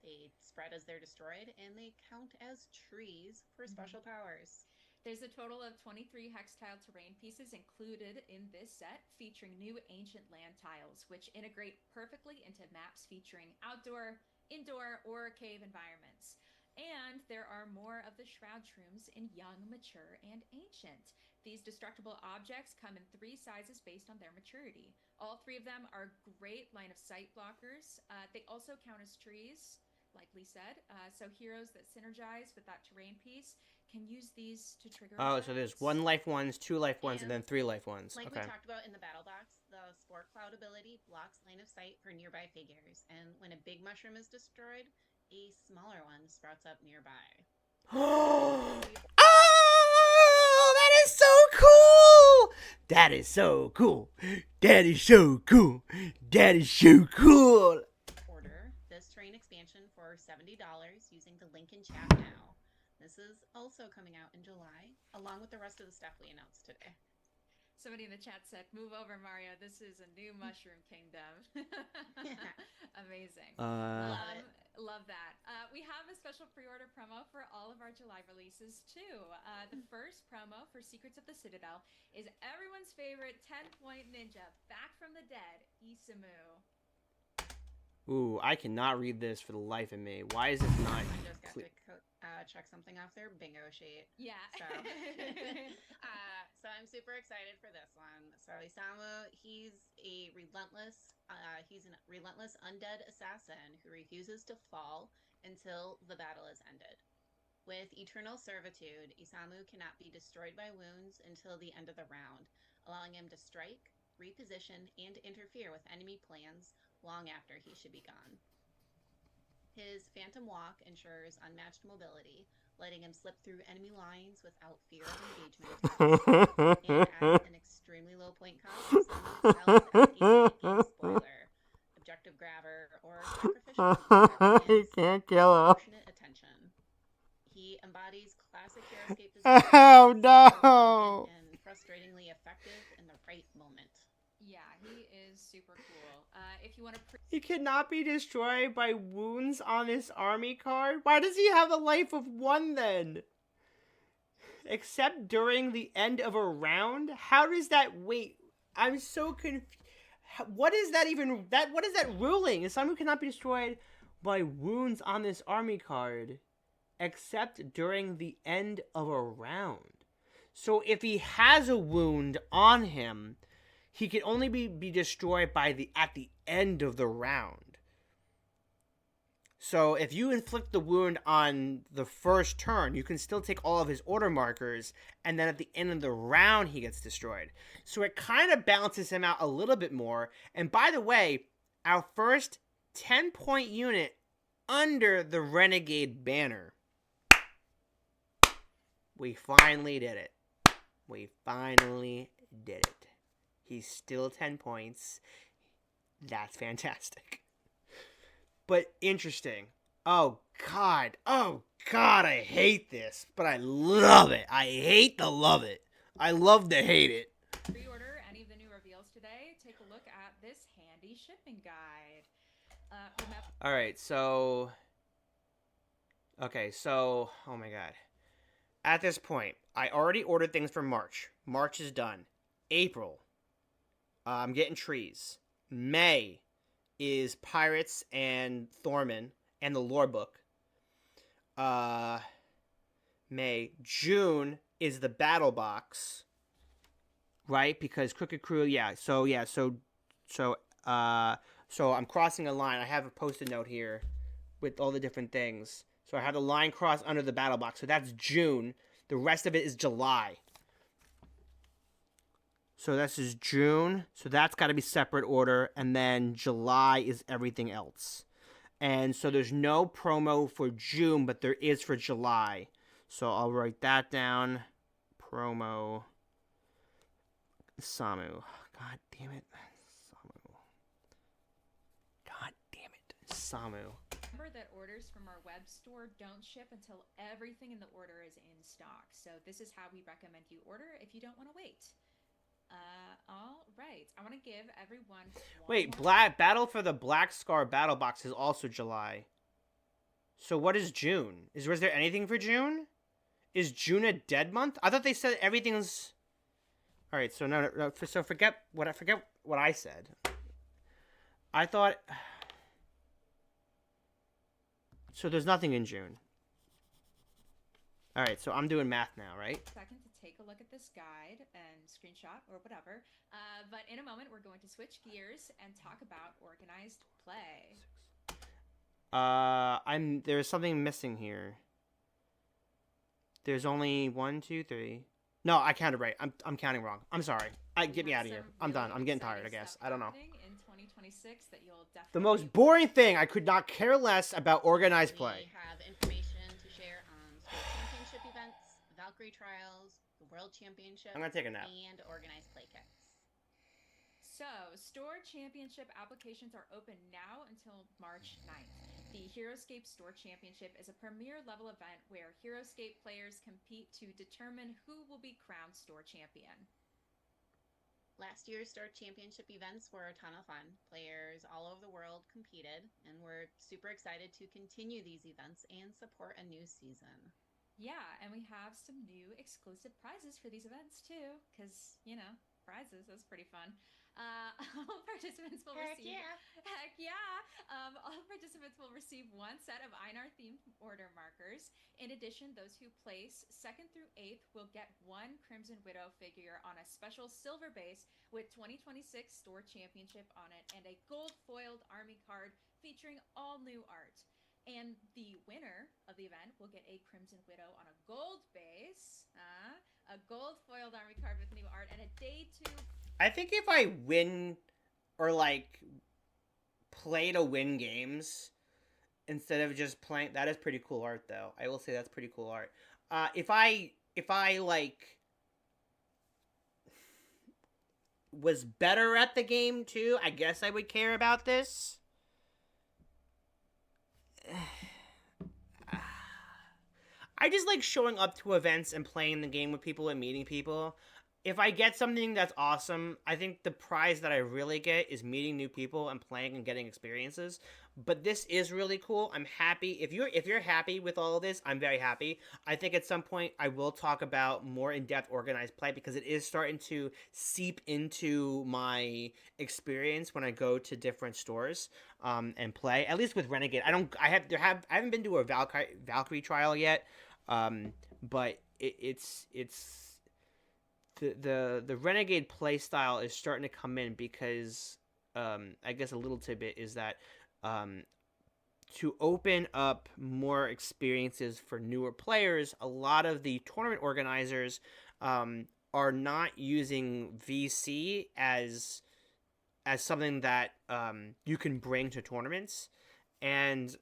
They spread as they're destroyed, and they count as trees for special powers. There's a total of 23 hex-tile terrain pieces included in this set, featuring new ancient land tiles, which integrate perfectly into maps featuring outdoor, indoor, or cave environments. And there are more of the Shroud Shrooms in young, mature, and ancient. These destructible objects come in 3 sizes based on their maturity. All 3 of them are great line-of-sight blockers. They also count as trees, like Lee said. So heroes that synergize with that terrain piece can use these to trigger effects. So there's 1 life ones, 2 life ones, and then 3 life ones. Like we talked about in the Battle Box, the Spore Cloud ability blocks line of sight for nearby figures. And when a big mushroom is destroyed, a smaller one sprouts up nearby. Oh, that is so cool! That is so cool! That is so cool! That is so cool! Order this terrain expansion for $70 using the link in chat now. This is also coming out in July, along with the rest of the stuff we announced today. Somebody in the chat said, "Move over, Mario. This is a new Mushroom Kingdom." Amazing. Love that. We have a special pre-order promo for all of our July releases, too. The first promo for Secrets of the Citadel is everyone's favorite 10-point ninja, back from the dead, Isamu. Ooh, I cannot read this for the life of me. Why is this not... I just got to check something off their bingo sheet. Yeah. So I'm super excited for this one. So Isamu, he's a relentless undead assassin who refuses to fall until the battle is ended. With eternal servitude, Isamu cannot be destroyed by wounds until the end of the round, allowing him to strike, reposition, and interfere with enemy plans long after he should be gone. His phantom walk ensures unmatched mobility, letting him slip through enemy lines without fear of engagement attacks. And at an extremely low point cost, Samu excels as a late game spoiler, objective grabber, or sacrificial piece that You commands can't kill him. proportionate attention. He embodies classic heroScape design, Oh super no! elegant and frustratingly effective in the right moment. Yeah, he is super cool. If you want to He cannot be destroyed by wounds on his army card? Why does he have a life of 1 then? Except during the end of a round? How does that wait? I'm so confused. What is that even? What is that ruling? Someone cannot be destroyed by wounds on this army card, except during the end of a round. So if he has a wound on him, he can only be destroyed at the end of the round. So if you inflict the wound on the first turn, you can still take all of his order markers, and then at the end of the round, he gets destroyed. So it kind of balances him out a little bit more. And by the way, our first 10-point unit under the Renegade banner. We finally did it. We finally did it. He's still 10 points. That's fantastic. But interesting. Oh, God, I hate this. But I love it. I hate to love it. I love to hate it. pre-order any of the new reveals today, take a look at this handy shipping guide. All right, so... Okay, so... Oh, my God. At this point, I already ordered things for March. March is done. April, I'm getting trees. May is Pirates and Thorman and the lore book. May. June is the battle box. Right? Because Crooked Crew, So I'm crossing a line. I have a post-it note here with all the different things. So I have the line crossed under the battle box. So that's June. The rest of it is July. So this is June. So that's got to be separate order. And then July is everything else. And so there's no promo for June, but there is for July. So I'll write that down. Promo. Samu. God damn it. Samu. God damn it. Samu. Remember that orders from our web store don't ship until everything in the order is in stock. So this is how we recommend you order if you don't want to wait. All right. I want to give everyone. Wait, Battle for the Black Scar Battle Box is also July. So what is June? Was there anything for June? Is June a dead month? I thought they said everything's. All right. So no. So forget what I said. I thought. So there's nothing in June. All right. So I'm doing math now, right? Second to take a look at this guide and screenshot or whatever. But in a moment, we're going to switch gears and talk about organized play. There's something missing here. There's only 1, 2, 3. No, I counted right. I'm counting wrong. I'm sorry. Get me out of here. I'm done. I'm getting tired, I guess. I don't know. In 2026 that you'll definitely The most boring thing. I could not care less about organized play. We have information to share on Store Championship events, Valkyrie Trials, the World Championship, I'm gonna take a nap. and organized play kits. So, Store Championship applications are open now until March 9th. The heroScape Store Championship is a premier level event where heroScape players compete to determine who will be crowned Store Champion. Last year's Store Championship events were a ton of fun. Players all over the world competed, and we're super excited to continue these events and support a new season. Yeah, and we have some new exclusive prizes for these events too, because, prizes, that's pretty fun. All participants will receive. Heck yeah! All participants will receive one set of Einar-themed order markers. In addition, those who place 2nd through 8th will get one Crimson Widow figure on a special silver base with 2026 Store Championship on it and a gold foiled army card featuring all new art. And the winner of the event will get a Crimson Widow on a gold base, a gold foiled army card with new art, and a day 2. I think if I win or play to win games, instead of just playing. That is pretty cool art, though. I will say that's pretty cool art. If I like was better at the game too, I guess I would care about this. I just like showing up to events and playing the game with people and meeting people. If I get something that's awesome, I think the prize that I really get is meeting new people and playing and getting experiences. But this is really cool. I'm happy. If you're happy with all of this, I'm very happy. I think at some point I will talk about more in-depth organized play because it is starting to seep into my experience when I go to different stores and play. At least with Renegade, I haven't been to a Valkyrie trial yet. But it's the Renegade play style is starting to come in because I guess a little tidbit is that to open up more experiences for newer players, a lot of the tournament organizers are not using VC as something that you can bring to tournaments, and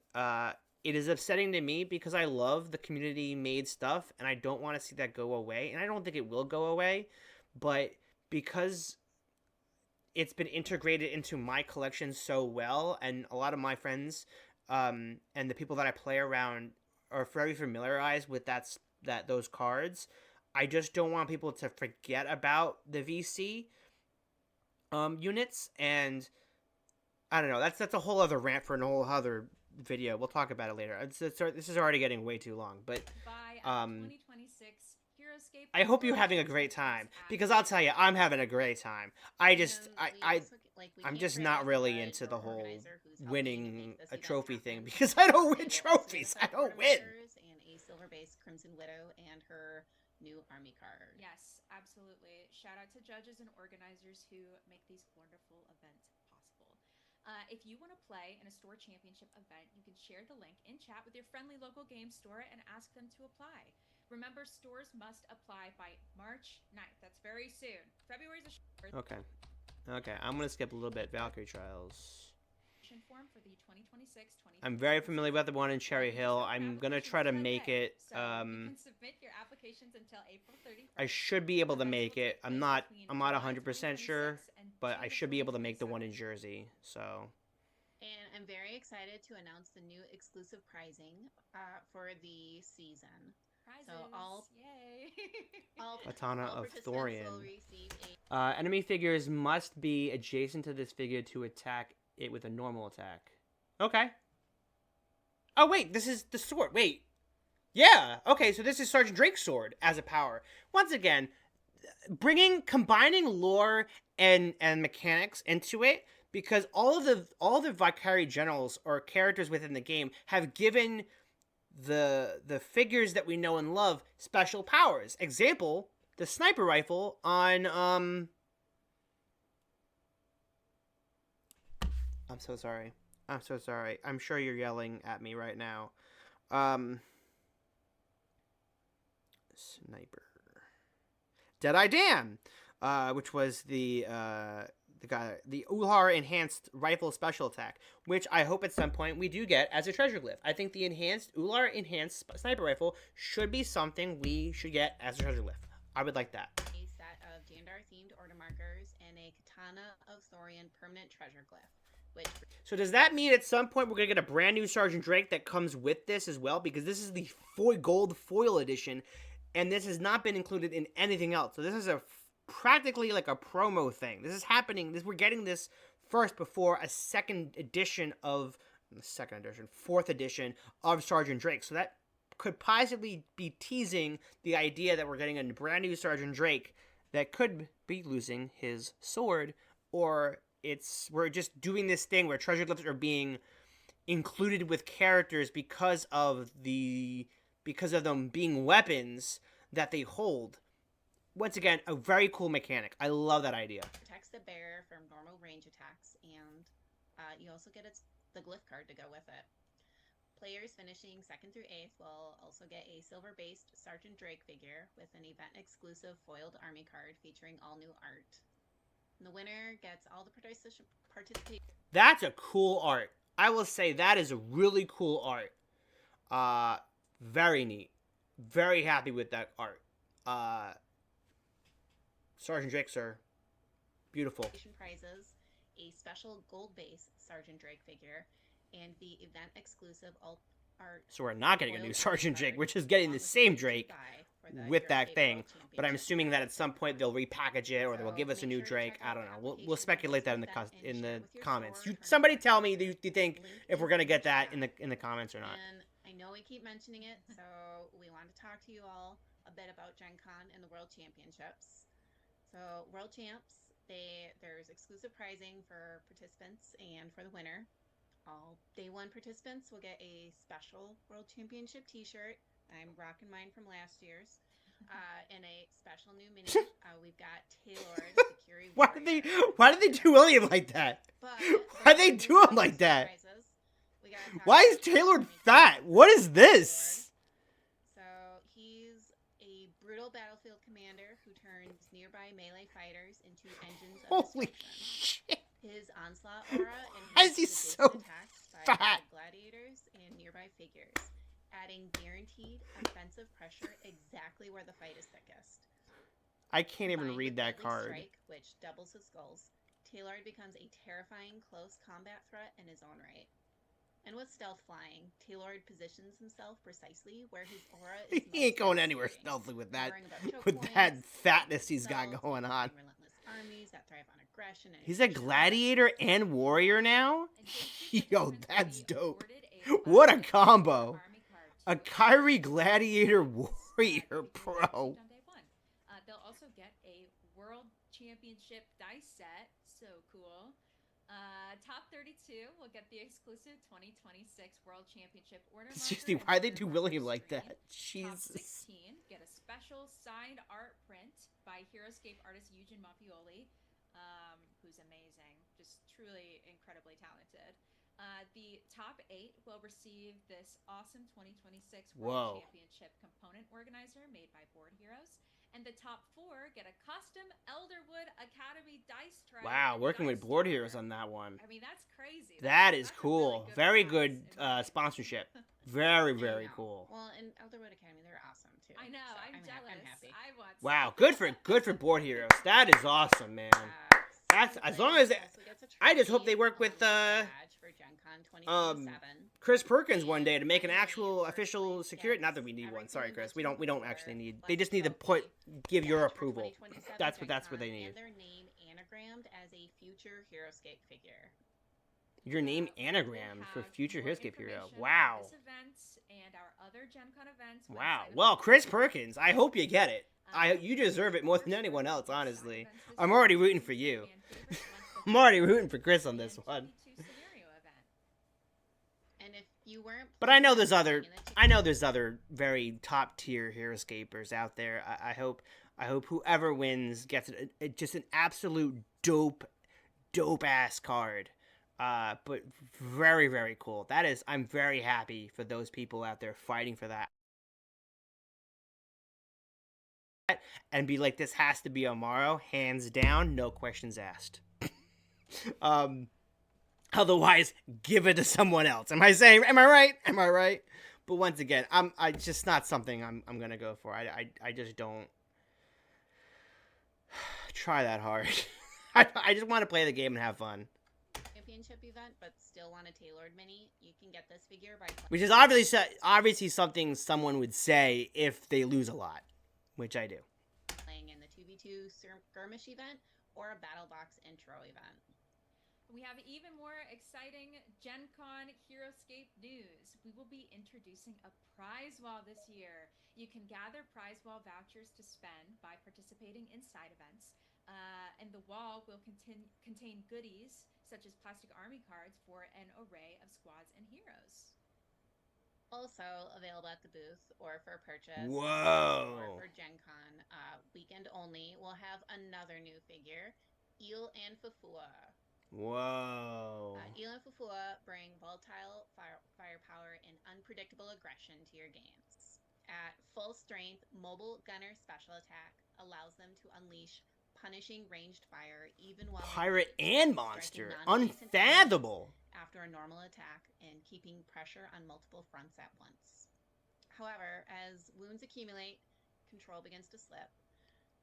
it is upsetting to me because I love the community-made stuff, and I don't want to see that go away, and I don't think it will go away, but because it's been integrated into my collection so well, and a lot of my friends and the people that I play around are very familiarized with those cards, I just don't want people to forget about the VC units, and I don't know, that's a whole other rant for a whole other video. We'll talk about it later. This is already getting way too long, but By 2026, heroScape. I hope you're having a great time because I'll tell you, I'm having a great time. I'm just not really into the whole winning a trophy thing because I don't win trophies. I don't win. And a silver-based Crimson Widow and her new army card. Yes, absolutely. Shout out to judges and organizers who make these wonderful events possible. If you want to play in a store championship event, you can share the link in chat with your friendly local game store and ask them to apply. Remember, stores must apply by March 9th. That's very soon. February's a short. Okay, I'm going to skip a little bit. Valkyrie Trials. Form for the 2026-2027. I'm very familiar with the one in Cherry Hill. I'm going to try to make it. So you can submit your applications until April 31st. I should be able to make it. I'm not 100% sure, but I should be able to make the one in Jersey. So. And I'm very excited to announce the new exclusive prizing for the season. Prizes. So all Katana of participants Thorian. will receive Enemy figures must be adjacent to this figure to attack it with a normal attack. Okay. Oh wait, this is the sword. Wait. Yeah. Okay, so this is Sergeant Drake's sword as a power. Once again, combining lore and mechanics into it, because all the Valkyrie generals or characters within the game have given the figures that we know and love special powers. Example, the sniper rifle on I'm so sorry. I'm sure you're yelling at me right now. Sniper. Deadeye Dan, which was the Ulhar enhanced rifle special attack, which I hope at some point we do get as a treasure glyph. I think the Ulhar enhanced sniper rifle should be something we should get as a treasure glyph. I would like that. a set of Jandar themed order markers and a Katana of Thorian permanent treasure glyph. So does that mean at some point we're going to get a brand new Sergeant Drake that comes with this as well? Because this is the gold foil edition, and this has not been included in anything else. So this is practically like a promo thing. This is happening. We're getting this first before a fourth edition of Sergeant Drake. So that could possibly be teasing the idea that we're getting a brand new Sergeant Drake that could be losing his sword, or we're just doing this thing where treasure glyphs are being included with characters because of them being weapons that they hold. Once again, a very cool mechanic. I love that idea. Protects the bearer from normal range attacks, and you also get the glyph card to go with it. Players finishing 2nd through 8th will also get a silver-based Sergeant Drake figure with an event-exclusive foiled army card featuring all new art. And the winner gets all the participation. That's a cool art. I will say that is a really cool art. Very neat. Very happy with that art. Sergeant Drake, sir. Beautiful. Prizes, a special gold base Sergeant Drake figure, and the event exclusive art. So we're not getting a new Sergeant Drake. We're just getting the same Drake with that thing. But I'm assuming that at some point they'll repackage it or they'll give us a new Drake. I don't know. We'll speculate that in the comments. Somebody tell me, do you think if we're gonna get that in the comments or not? And I know we keep mentioning it, so we want to talk to you all a bit about Gen Con and the World Championships. So World Champs, there's exclusive prizing for participants and for the winner. All day one participants will get a special World Championship T-shirt. I'm rocking mine from last year's. And a special new mini. We've got Tailored, the Curie Why did they do William like that? Why they do him like that? Why is Tailored fat? What is this? So he's a brutal battlefield commander who turns nearby melee fighters into engines of Holy destruction. shit. His onslaught aura Why is he enhances so attacks by fat? gladiators and nearby figures, adding guaranteed offensive pressure exactly where the fight is thickest. I can't even Combined read with that Deadly card. Strike, which doubles his skulls, Tailored becomes a terrifying close combat threat in his own right. And with stealth flying, Tailored positions himself precisely where his aura is He ain't going anywhere stealthy with that fatness he's got going on. Armies that thrive on aggression and He's a gladiator and warrior now? Yo, that's dope. What a combo. A Kyrie gladiator warrior pro. They'll also get a World Championship dice set. So cool. Top 32 will get the exclusive 2026 World Championship order marker. Seriously, why they do William like that? Jesus. Top 16 get a special signed art print by heroScape artist Eugene Mappioli, who's amazing, just truly incredibly talented. The top 8 will receive this awesome 2026 World Championship component organizer made by Board Heroes. And the top 4 get a custom Elderwood Academy dice tray. Wow, working with Board Heroes on that one. I mean, that's crazy. That is cool. Very good sponsorship. Very, very cool. Well, in Elderwood Academy, they're awesome too. I know. So I'm jealous. I'm happy. I want some. Wow, good for Board Heroes. That is awesome, man. That's as long as I just hope they work with Chris Perkins one day to make an actual official security. Not that we need one. Sorry, Chris. We don't actually need. They just need to give your approval. That's what they need. And their name anagrammed as a future heroScape figure. Your name anagrammed for future heroScape hero. Wow. This event and our other Gen Con events. Wow. Well, Chris Perkins, I hope you get it. You deserve it more than anyone else, honestly. I'm already rooting for you. I'm already rooting for Chris on this one. And if you weren't, but I know there's other very top tier heroScapers out there. I hope whoever wins gets just an absolute dope ass card. But very, very cool. I'm very happy for those people out there fighting for that. And be like, this has to be Amaro, hands down, no questions asked. Otherwise, give it to someone else. Am I right? But once again, I just not something I'm gonna go for. I just don't try that hard. I just want to play the game and have fun. Championship event, but still want a tailored mini, you can get this figure by which is obviously something someone would say if they lose a lot, which I do. Playing in the 2v2 skirmish event or a battle box intro event. We have even more exciting Gen Con heroScape news. We will be introducing a prize wall this year. You can gather prize wall vouchers to spend by participating in side events. And the wall will contain goodies such as plastic army cards for an array of squads and heroes. Also available at the booth or for purchase. Whoa! Or for Gen Con weekend only, we'll have another new figure, Eel and Fufua. Whoa! Eel and Fufua bring volatile firepower and unpredictable aggression to your games. At full strength, mobile gunner special attack allows them to unleash punishing ranged fire even while pirate and monster, unfathomable. after a normal attack and keeping pressure on multiple fronts at once. However, as wounds accumulate, control begins to slip.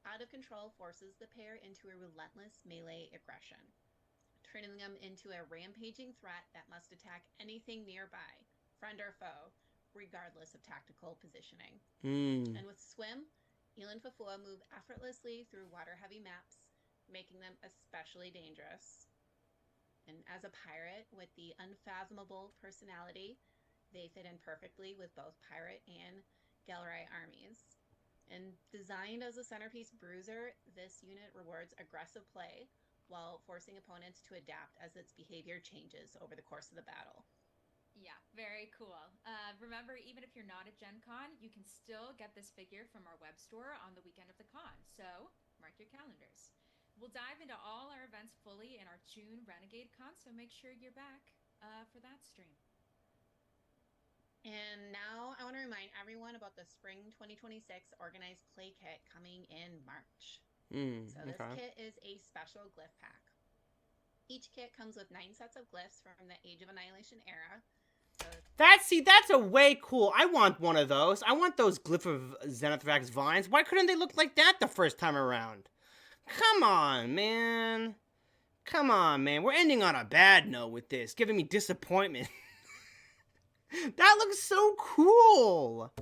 Out of control forces the pair into a relentless melee aggression, turning them into a rampaging threat that must attack anything nearby, friend or foe, regardless of tactical positioning. And with Swim, Eel and Fafua move effortlessly through water-heavy maps, making them especially dangerous. And as a pirate with the unfathomable personality, they fit in perfectly with both pirate and Galrai armies. And designed as a centerpiece bruiser, this unit rewards aggressive play while forcing opponents to adapt as its behavior changes over the course of the battle. Yeah, very cool. Remember, even if you're not at Gen Con, you can still get this figure from our web store on the weekend of the con. So mark your calendars. We'll dive into all our events fully in our June RenegadeCon, so make sure you're back for that stream. And now I want to remind everyone about the Spring 2026 organized play kit coming in March. So this kit is a special glyph pack. Each kit comes with 9 sets of glyphs from the Age of Annihilation era. That's a way cool. I want one of those. I want those Glyph of Zenithrax vines. Why couldn't they look like that the first time around? Come on, man. We're ending on a bad note with this, giving me disappointment. That looks so cool.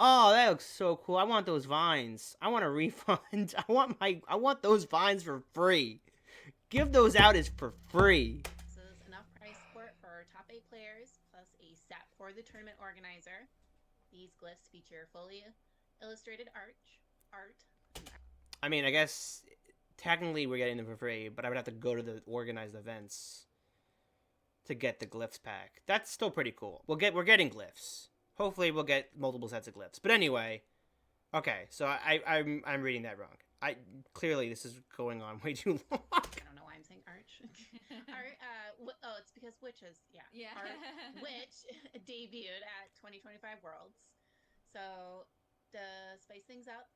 Oh, that looks so cool. I want those vines. I want a refund. I want those vines for free. Give those out as for free. So there's enough price support for top 8 players, plus a set for the tournament organizer. These glyphs feature fully illustrated art. I mean, I guess technically we're getting them for free, but I would have to go to the organized events to get the glyphs pack. That's still pretty cool. We're getting glyphs. Hopefully we'll get multiple sets of glyphs. But anyway, okay, so I'm reading that wrong. Clearly this is going on way too long. I don't know why I'm saying arch. It's because Witches, yeah. Witch debuted at 2025 Worlds. So to spice things up,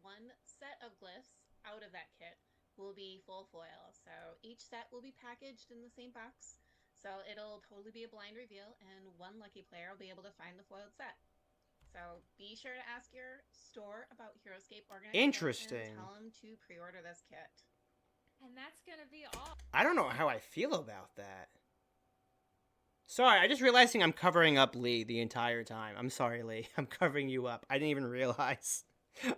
one set of glyphs out of that kit will be full foil. So each set will be packaged in the same box. So it'll totally be a blind reveal, and one lucky player will be able to find the foiled set. So be sure to ask your store about heroScape organization. Interesting. And tell them to pre-order this kit. And that's going to be all. I don't know how I feel about that. Sorry, I just realizing I'm covering up Lee the entire time. I'm sorry, Lee. I'm covering you up. I didn't even realize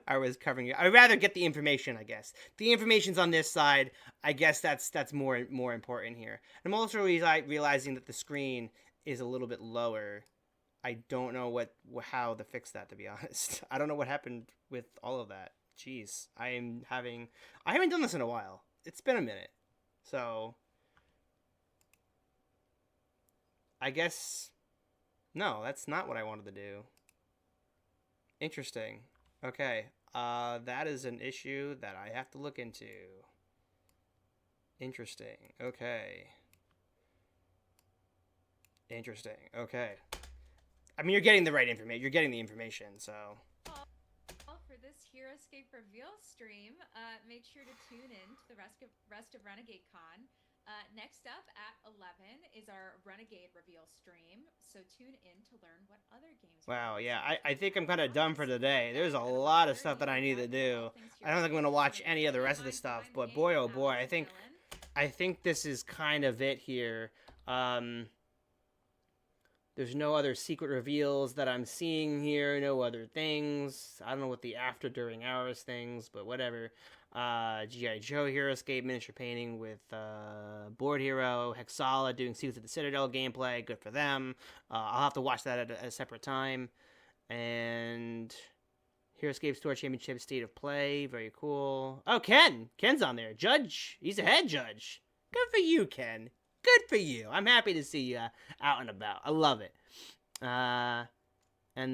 I was covering you. I'd rather get the information, I guess. The information's on this side. I guess that's more important here. I'm also realizing that the screen is a little bit lower. I don't know how to fix that, to be honest. I don't know what happened with all of that. Jeez, I haven't done this in a while. It's been a minute. So I guess no, that's not what I wanted to do. Interesting. Okay, that is an issue that I have to look into. Interesting. Okay. I mean, you're getting the right information. You're getting the information, so. For this heroScape reveal stream, make sure to tune in to the rest of RenegadeCon. Next up at 11 is our Renegade reveal stream, so tune in to learn what other games. Wow, yeah, I think I'm kind of done for today. There's a lot of stuff that I need to do. I don't think I'm going to watch any of the rest of the stuff, but boy, oh boy, I think this is kind of it here. There's no other secret reveals that I'm seeing here, no other things. I don't know what the after, during, hours things, but whatever. G.I. Joe heroScape miniature painting with Board Hero, Hexala doing Secrets of the Citadel gameplay. Good for them. I'll have to watch that at a separate time. And heroScape Store Championship State of Play. Very cool. Oh, Ken! Ken's on there. Judge. He's a head judge. Good for you, Ken. Good for you. I'm happy to see you out and about. I love it. And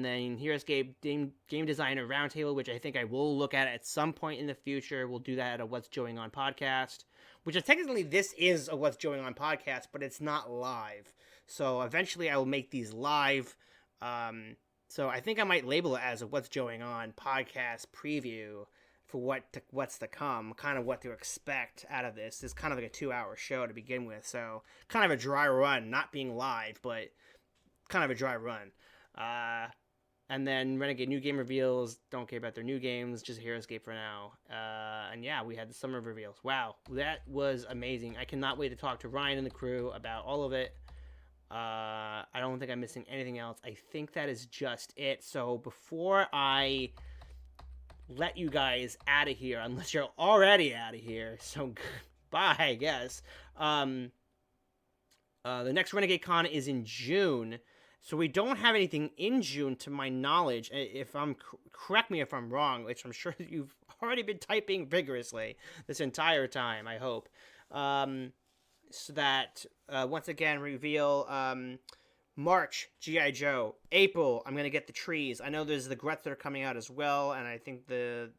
then heroScape Game Designer Roundtable, which I think I will look at some point in the future. We'll do that at a What's Going On podcast, which is technically this is a What's Going On podcast, but it's not live. So eventually I will make these live. So I think I might label it as a What's Going On podcast preview for what's to come, kind of what to expect out of this. It's kind of like a 2-hour show to begin with, so kind of a dry run, not being live, but kind of a dry run. And then Renegade new game reveals. Don't care about their new games, just heroScape for now. And yeah, we had the summer reveals. Wow, that was amazing. I cannot wait to talk to Ryan and the crew about all of it. I don't think I'm missing anything else. I think that is just it. So before I let you guys out of here, unless you're already out of here, so bye, I guess. The next RenegadeCon is in June. So we don't have anything in June, to my knowledge. If I'm correct me if I'm wrong, which I'm sure you've already been typing vigorously this entire time. I hope. So that once again reveal March GI Joe, April I'm gonna get the trees. I know there's the Gretz that are coming out as well, and I think the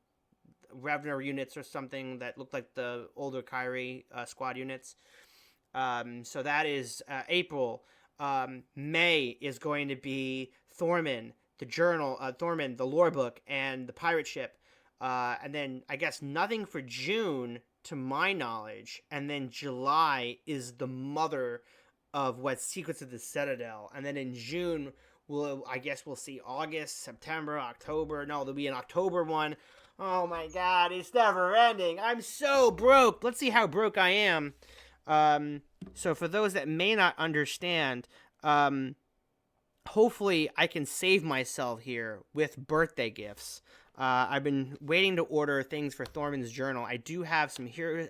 Revner units or something that look like the older Kyrie squad units. So that is April. May is going to be Thorman, the journal, Thorman, the lore book, and the pirate ship. And then I guess nothing for June, to my knowledge. And then July is the mother of what Secrets of the Citadel. And then in June, we'll see August, September, October. No, there'll be an October one. Oh my God, it's never ending. I'm so broke. Let's see how broke I am. So for those that may not understand, hopefully I can save myself here with birthday gifts. I've been waiting to order things for Thorman's journal. I do have some here,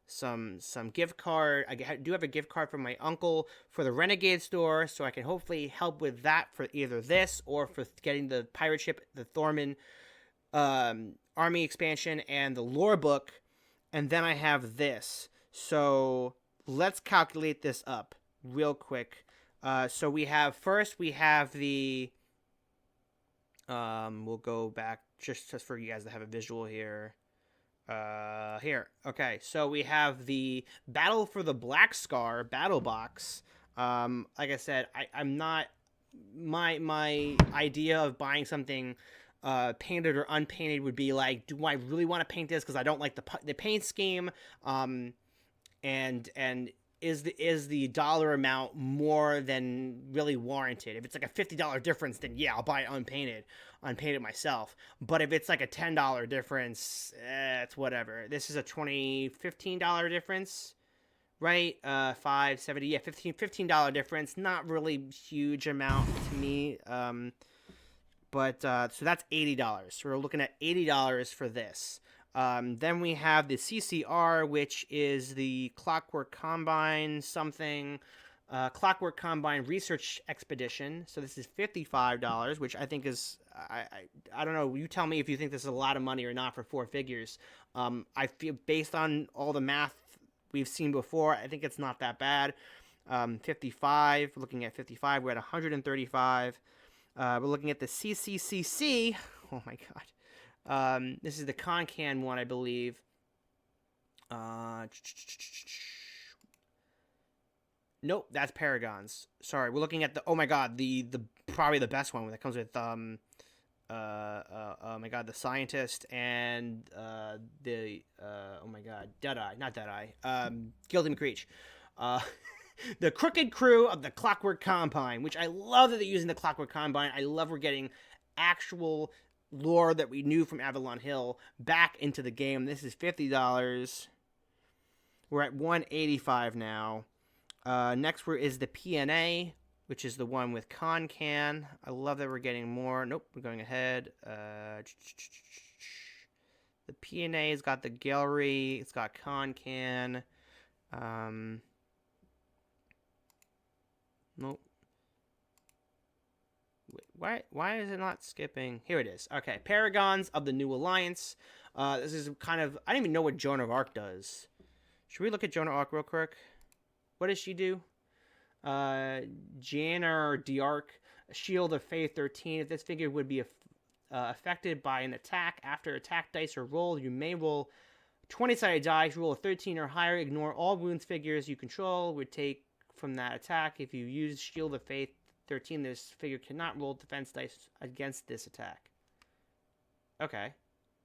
some gift card. I do have a gift card from my uncle for the Renegade store, so I can hopefully help with that for either this or for getting the pirate ship, the Thorman army expansion, and the lore book. And then I have this. So let's calculate this up real quick. So we have the, we'll go back just for you guys to have a visual here. Here. Okay. So we have the Battle for the Black Scar battle box. Like I said, I'm not, my idea of buying something painted or unpainted would be like, do I really want to paint this? Cause I don't like the paint scheme. And is the dollar amount more than really warranted? If it's like a $50 difference, then yeah, I'll buy it unpainted myself. But if it's like a $10 difference, it's whatever. This is a $15 difference, right? $5.70, yeah, $15 difference. Not really huge amount to me. But so that's $80. So we're looking at $80 for this. Then we have the CCR, which is the Clockwork Combine Clockwork Combine Research Expedition. So this is $55, which I think is, I don't know, you tell me if you think this is a lot of money or not for 4 figures. I feel, based on all the math we've seen before, I think it's not that bad. 55, looking at 55, we're at 135. We're looking at the CCCC. Oh my God. This is the Con-Can one, I believe. Nope, that's Paragon's. Sorry, we're looking at the, oh my God, the probably the best one that comes with oh my God, the Scientist and the oh my God, not Deadeye, Gildy McCreech. The Crooked Crew of the Clockwork Combine, which I love that they're using the Clockwork Combine. I love we're getting actual lore that we knew from Avalon Hill back into the game. This is $50. We're at $185 now. Next is the PNA, which is the one with Con-Can. I love that we're getting more. Nope, we're going ahead. The PNA's got the gallery. It's got Con-Can. Nope. Why is it not skipping? Here it is. Okay, Paragons of the New Alliance. This is kind of, I don't even know what Joan of Arc does. Should we look at Joan of Arc real quick? What does she do? Janna d'Arc, Shield of Faith 13. If this figure would be affected by an attack, after attack dice are rolled, you may roll 20-sided dice. Roll a 13 or higher. Ignore all wounds figures you control would take from that attack. If you use Shield of Faith 13, this figure cannot roll defense dice against this attack. Okay.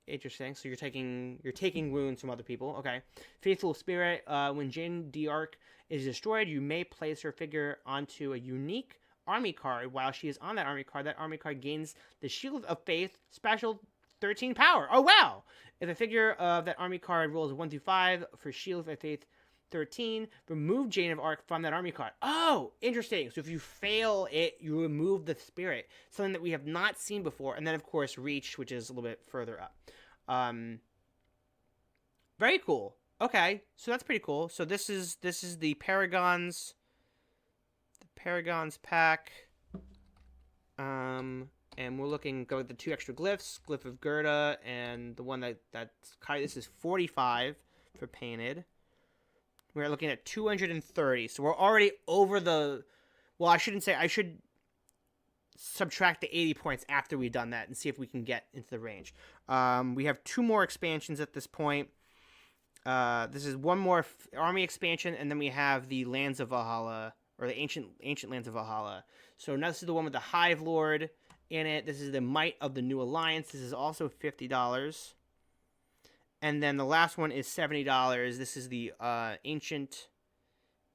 Interesting. So you're taking wounds from other people. Okay. Faithful Spirit. When Jane d'Arc is destroyed, you may place her figure onto a unique army card. While she is on that army card gains the Shield of Faith special 13 power. Oh wow! If a figure of that army card rolls 1 through 5 for Shield of Faith 13, remove Jane of Arc from that army card. Oh, interesting. So if you fail it, you remove the spirit. Something that we have not seen before. And then, of course, Reach, which is a little bit further up. Very cool. Okay, so that's pretty cool. So this is the Paragons pack. And we're looking, go with the 2 extra glyphs, Glyph of Gerda, and the one that's kind of, this is 45 for painted. We're looking at 230, so we're already over the, well, I should subtract the 80 points after we've done that and see if we can get into the range. We have 2 more expansions at this point. This is one more army expansion, and then we have the Lands of Valhalla, or the ancient Lands of Valhalla. So now this is the one with the Hive Lord in it. This is the Might of the New Alliance. This is also $50. And then the last one is $70. This is the ancient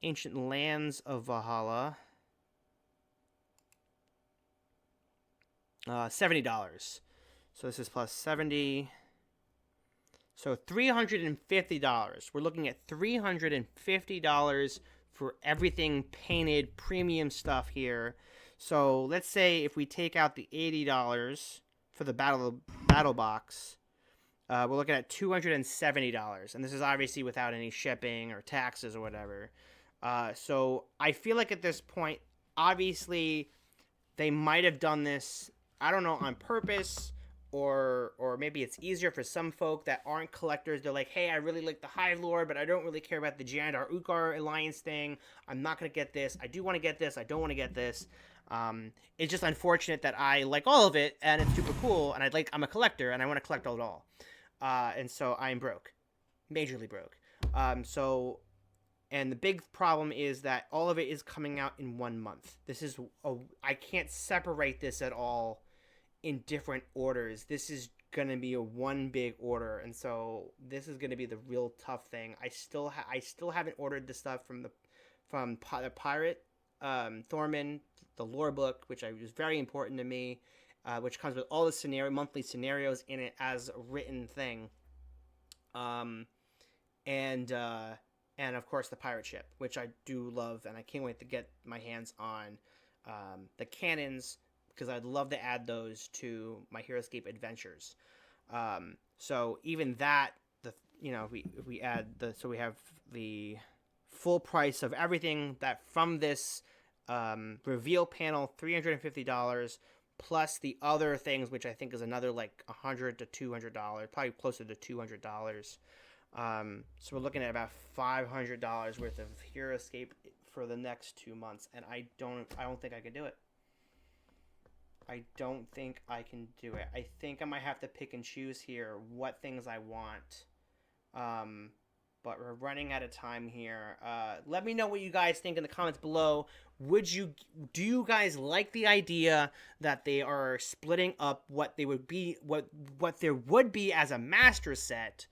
Lands of Valhalla. $70. So this is plus 70. So $350. We're looking at $350 for everything painted premium stuff here. So let's say if we take out the $80 for the battle box, we're looking at $270. And this is obviously without any shipping or taxes or whatever. So I feel like at this point, obviously, they might have done this, I don't know, on purpose, or maybe it's easier for some folk that aren't collectors. They're like, hey, I really like the Hive Lord, but I don't really care about the Jandar Ukar Alliance thing. I'm not going to get this. I do want to get this. I don't want to get this. It's just unfortunate that I like all of it, and it's super cool, and I'm a collector, and I want to collect it all. And so I'm broke. Majorly broke. And the big problem is that all of it is coming out in 1 month. I can't separate this at all in different orders. This is going to be a one big order, and so this is going to be the real tough thing. I still haven't ordered the stuff from the Pirate, Thorman, the lore book, which was very important to me, which comes with all the monthly scenarios in it as a written thing. And of course the pirate ship, which I do love, and I can't wait to get my hands on the cannons, because I'd love to add those to my heroScape adventures. So even that, if we add so we have the full price of everything that from this reveal panel, $350, plus the other things, which I think is another like $100 to $200, probably closer to $200. So we're looking at about $500 worth of heroScape for the next 2 months, and I don't think I can do it. I don't think I can do it. I think I might have to pick and choose here what things I want. But we're running out of time here. Let me know what you guys think in the comments below. Do you guys like the idea that they are splitting up what there would be as a master set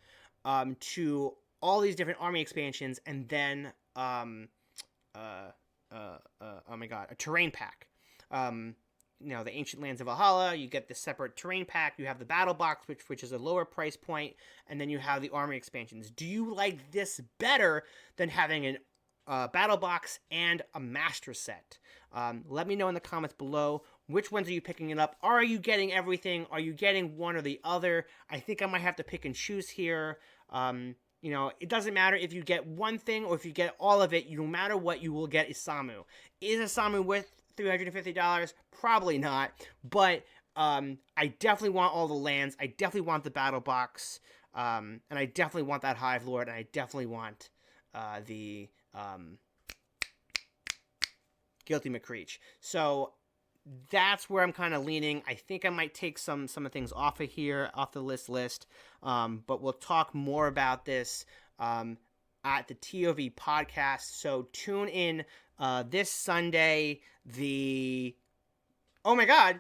to all these different army expansions, and then oh my god, a terrain pack. The Ancient Lands of Valhalla, you get the separate terrain pack, you have the battle box, which is a lower price point, and then you have the army expansions. Do you like this better than having a battle box and a master set? Let me know in the comments below. Which ones are you picking it up? Are you getting everything? Are you getting one or the other? I think I might have to pick and choose here. It doesn't matter if you get one thing or if you get all of it. No matter what, you will get Isamu. Is Isamu worth $350? Probably not. But I definitely want all the lands. I definitely want the battle box. And I definitely want that Hive Lord. And I definitely want the Guilty McCreech. So that's where I'm kind of leaning. I think I might take some of the things off of here, off the list. But we'll talk more about this at the TOV podcast. So tune in this Sunday,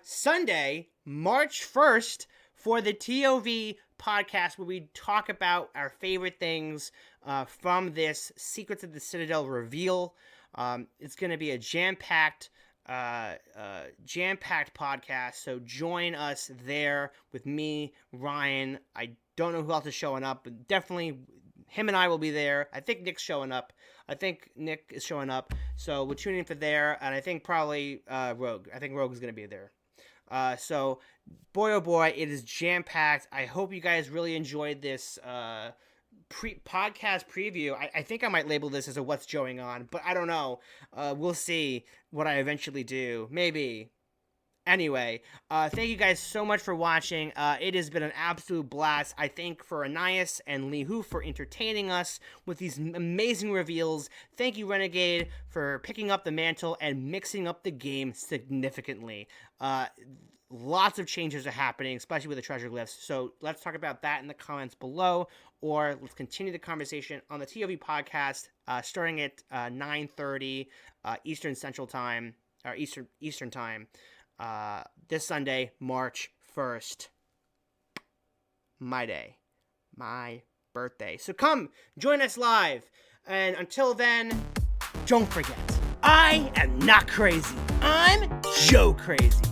Sunday, March 1st, for the TOV podcast where we talk about our favorite things from this Secrets of the Citadel reveal. It's going to be a jam-packed podcast, so join us there with me, Ryan. I don't know who else is showing up, but definitely him and I will be there. I think Nick's showing up. I think Nick is showing up, so we're tuning in for there, and I think probably Rogue. I think Rogue is going to be there. So, boy oh boy, it is jam-packed. I hope you guys really enjoyed this podcast preview. I think I might label this as a what's going on, but I don't know. We'll see what I eventually do. Maybe. Anyway, thank you guys so much for watching. It has been an absolute blast. I thank for Anais and Lee Hu for entertaining us with these amazing reveals. Thank you, Renegade, for picking up the mantle and mixing up the game significantly. Lots of changes are happening, especially with the treasure glyphs. So let's talk about that in the comments below, or let's continue the conversation on the TOV podcast, starting at 9:30 Eastern Central Time, or Eastern Time. This Sunday, March 1st. My day. My birthday. So come, join us live. And until then, don't forget, I am not crazy. I'm Joe Crazy.